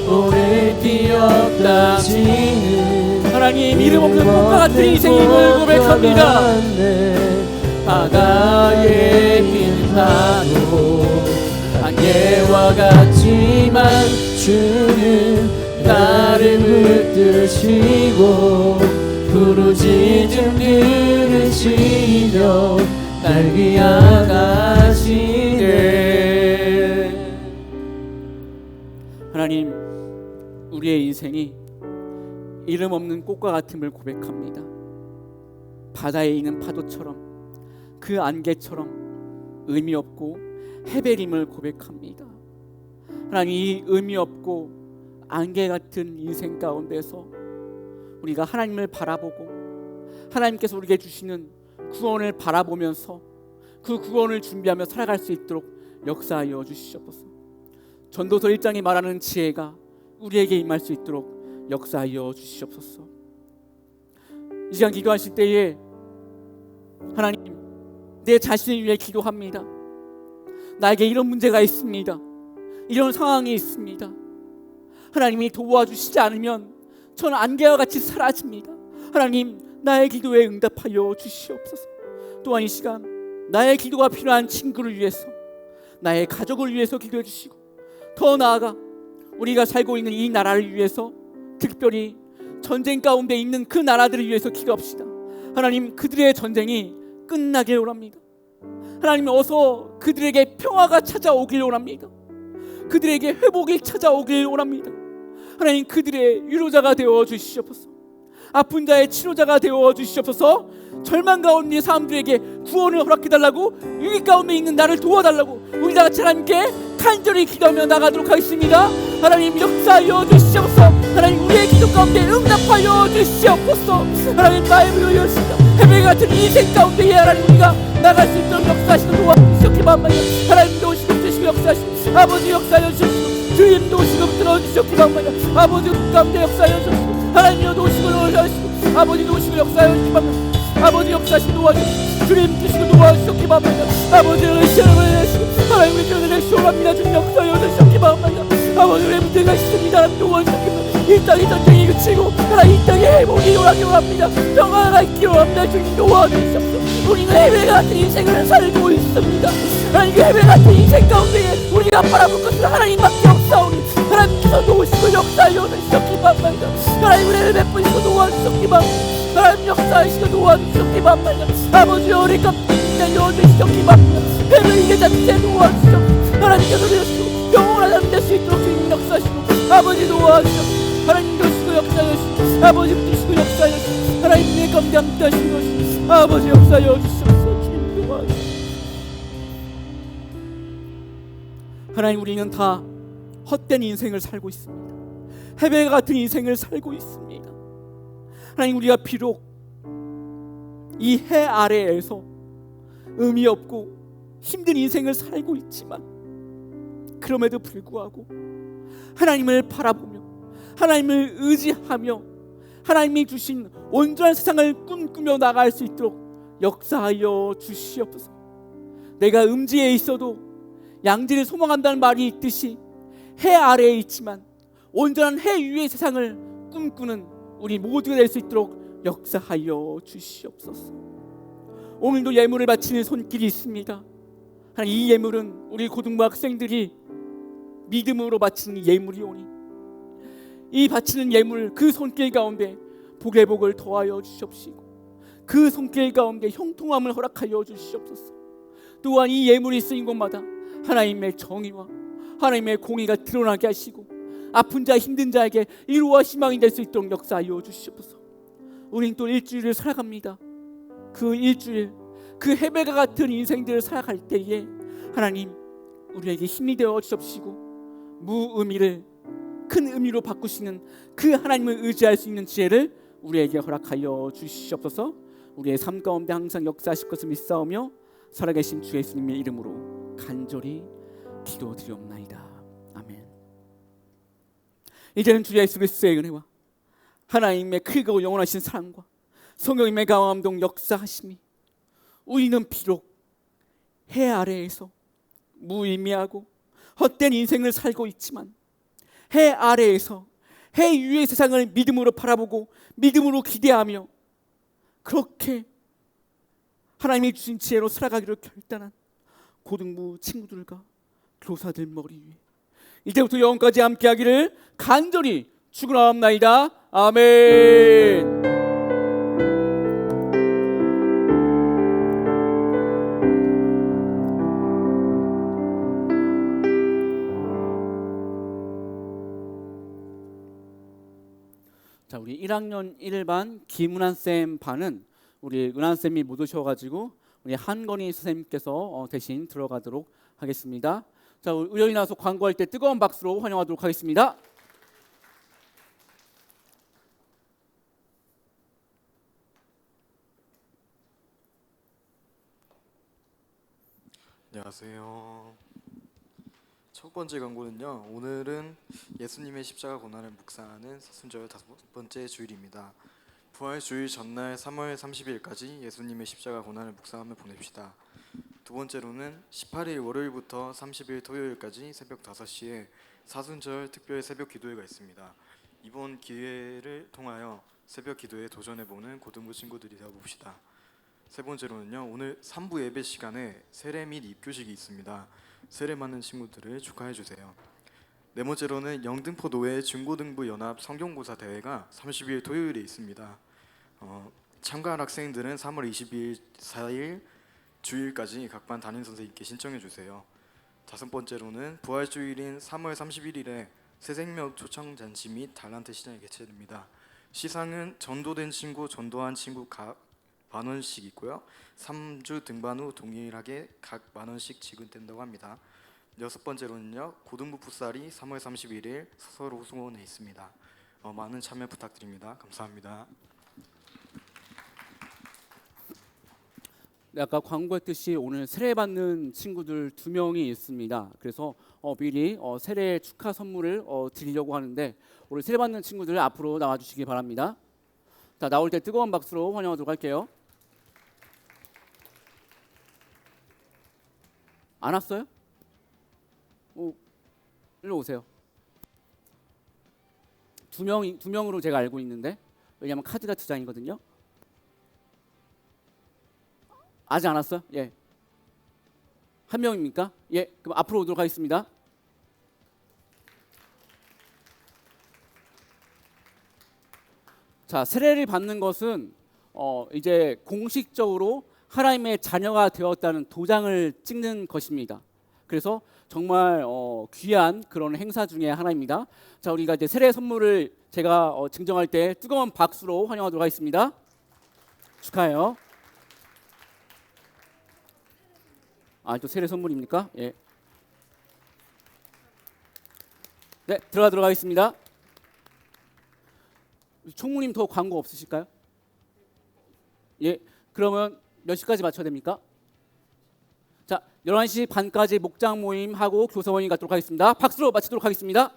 오늘 피었다 지는 하나님 이름 없는 꽃과 같은 인생임을 고백합니다. 바다에 핀 파도 안개와 같지만 주는 나를 붙드시고 부르짖음 들으시며 날 귀하다 하시네. 하나님, 우리의 인생이 이름 없는 꽃과 같음을 고백합니다. 바다에 있는 파도처럼 그 안개처럼 의미 없고 헤베림을 고백합니다. 하나님, 이 의미 없고 안개 같은 인생 가운데서 우리가 하나님을 바라보고 하나님께서 우리에게 주시는 구원을 바라보면서 그 구원을 준비하며 살아갈 수 있도록 역사하여 주시옵소서. 전도서 1장이 말하는 지혜가 우리에게 임할 수 있도록 역사하여 주시옵소서. 이 시간 기도하실 때에 하나님, 내 자신을 위해 기도합니다. 나에게 이런 문제가 있습니다. 이런 상황이 있습니다. 하나님이 도와주시지 않으면 저는 안개와 같이 사라집니다. 하나님, 나의 기도에 응답하여 주시옵소서. 또한 이 시간 나의 기도가 필요한 친구를 위해서, 나의 가족을 위해서 기도해 주시고, 더 나아가 우리가 살고 있는 이 나라를 위해서, 특별히 전쟁 가운데 있는 그 나라들을 위해서 기도합시다. 하나님, 그들의 전쟁이 끝나길 원합니다. 하나님, 어서 그들에게 평화가 찾아오길 원합니다. 그들에게 회복이 찾아오길 원합니다. 하나님, 그들의 위로자가 되어 주시옵소서. 아픈 자의 치료자가 되어 주시옵소서. 절망 가운데 사람들에게 구원을 허락해달라고, 위기 가운데 있는 나를 도와달라고 우리 다 같이 하나님께 간절히 기도하며 나가도록 하겠습니다. 하나님, 역사하여 주시옵소서. 하나님, 우리의 기도 가운데 응답하여 주시옵소서. 하나님, 나의 위로였습니다. 해배 같은 인생 가운데 하나님, 우리가 나갈 수 있도록 역사하시고 도와주시옵기 바랍니다. 하나님, 도우시고 주시고 역사하시고, 아버지 역사하여 주시고, 주님 도우시고 들어주시옵기 바랍니다. 아버지 가운데 역사하여 주시고, 하나님 도우시고 역사하시고, 아버지 도우시고 역사하여 주시기 바랍니다. 아버지 역사하시고 도와주시고, 주님 주시고 도와주시옵기 바랍니다. 아버지 의시를 하시고, 기도합니다. 주님 역사여 주시옵기 바랍니다. 아버지 왜 문제가 있습니다. 하나님 도와주시옵기 이 땅의 전쟁이 그치고 하나님 이 땅의 회복이 일어나기로 합니다. 평화가 있기로 합니다. 주님 도와주시옵소서. 우리는 해외 같은 인생을 살고 있습니다. 하나님 그 해외 같은 인생 가운데 우리가 바라볼 것은 하나님밖에 없사오니 하나님께서 도우시고 역사하여 주시옵기 바랍니다. 하나님 은혜를 베푸시고 도와주시옵기 바랍니다. 하나님 역사하시고 도와주시옵기 바랍니다. 아버지 우리 값진 내려주시옵기 바랍니다. 해외 이게 자체 도와주시옵소서. 하나님께서 되시고 영원한 삶 될 수 있도록 주님 역사하시고 아버지 도와주시옵소서. 하나님 도시고 역사하시고 아버지 도시고 역사하시고 하나님의 감당 하시는 것이 아버지 역사하여 주시옵소서. 주님 도와주시옵소서. 하나님 우리는 다 헛된 인생을 살고 있습니다. 해배 같은 인생을 살고 있습니다. 하나님 우리가 비록 이 해 아래에서 의미 없고 힘든 인생을 살고 있지만 그럼에도 불구하고 하나님을 바라보며 하나님을 의지하며 하나님이 주신 온전한 세상을 꿈꾸며 나갈 수 있도록 역사하여 주시옵소서. 내가 음지에 있어도 양지를 소망한다는 말이 있듯이 해 아래에 있지만 온전한 해 위의 세상을 꿈꾸는 우리 모두가 될 수 있도록 역사하여 주시옵소서. 오늘도 예물을 바치는 손길이 있습니다. 하나님 이 예물은 우리 고등부 학생들이 믿음으로 바치는 예물이오니 이 바치는 예물 그 손길 가운데 복의 복을 더하여 주시옵시고 그 손길 가운데 형통함을 허락하여 주시옵소서. 또한 이 예물이 쓰인 곳마다 하나님의 정의와 하나님의 공의가 드러나게 하시고 아픈 자 힘든 자에게 위로와 희망이 될 수 있도록 역사하여 주시옵소서. 우린 또 일주일을 살아갑니다. 그 일주일 그 해배가 같은 인생들을 살아갈 때에 하나님 우리에게 힘이 되어 주시옵시고 무의미를 큰 의미로 바꾸시는 그 하나님을 의지할 수 있는 지혜를 우리에게 허락하여 주시옵소서. 우리의 삶 가운데 항상 역사하실 것을 믿사오며 살아계신 주 예수님의 이름으로 간절히 기도드리옵나이다. 아멘. 이제는 주 예수 그리스도의 은혜와 하나님의 크고 영원하신 사랑과 성령님의 감동 역사하심이 우리는 비록 해 아래에서 무의미하고 헛된 인생을 살고 있지만 해 아래에서 해 위의 세상을 믿음으로 바라보고 믿음으로 기대하며 그렇게 하나님이 주신 지혜로 살아가기로 결단한 고등부 친구들과 교사들 머리 위에 이제부터 영원까지 함께하기를 간절히 축원하옵나이다. 아멘. 자, 우리 1학년 1반 김은한 쌤 반은 우리 은한 쌤이 못 오셔가지고 우리 한건희 선생님께서 대신 들어가도록 하겠습니다. 자, 의견이 나서 광고할 때 뜨거운 박수로 환영하도록 하겠습니다. 안녕하세요. 첫 번째 광고는요. 오늘은 예수님의 십자가 고난을 묵상하는 사순절 5번째 주일입니다. 부활 주일 전날 3월 30일까지 예수님의 십자가 고난을 묵상하며 보냅시다. 두 번째로는 18일 월요일부터 30일 토요일까지 새벽 5시에 사순절 특별 새벽 기도회가 있습니다. 이번 기회를 통하여 새벽 기도에 도전해보는 고등부 친구들이 되어봅시다. 세 번째로는요. 오늘 3부 예배 시간에 세례 및 입교식이 있습니다. 세례 맞는 친구들을 축하해주세요. 네 번째로는 영등포 노회 중고등부 연합 성경고사 대회가 30일 토요일에 있습니다. 참가할 학생들은 3월 22일 4일 주일까지 각 반 담임 선생님께 신청해 주세요. 다섯 번째로는 부활주일인 3월 31일에 새생명 초청 잔치 및 달란트 시장이 개최됩니다. 시상은 전도된 친구, 전도한 친구 각 만원씩 있고요. 3주 등반 후 동일하게 각 만원씩 지급된다고 합니다. 여섯 번째로는요. 고등부 풋살이 3월 31일 서울 호수원에 있습니다. 많은 참여 부탁드립니다. 감사합니다. 네, 아까 광고했듯이 오늘 세례 받는 친구들 2명이 있습니다. 그래서 미리 세례 축하 선물을 드리려고 하는데 오늘 세례 받는 친구들 앞으로 나와주시기 바랍니다. 자, 나올 때 뜨거운 박수로 환영하도록 할게요. 안 왔어요? 일로 오세요. 두 명으로 제가 알고 있는데 왜냐하면 카드가 2장이거든요. 아직 안 왔어? 예. 한 명입니까? 예. 그럼 앞으로 오도록 하겠습니다. 자, 세례를 받는 것은 이제 공식적으로 하나님의 자녀가 되었다는 도장을 찍는 것입니다. 그래서 정말 귀한 그런 행사 중에 하나입니다. 자, 우리가 이제 세례 선물을 제가 증정할 때 뜨거운 박수로 환영하도록 하겠습니다. 축하해요. 아, 또 세례 선물입니까? 예. 네, 들어가도록 하겠습니다. 총무님 더 광고 없으실까요? 예. 그러면 몇 시까지 맞춰야 됩니까? 자, 11시 반까지 목장 모임 하고 교사원이 갖도록 하겠습니다. 박수로 마치도록 하겠습니다.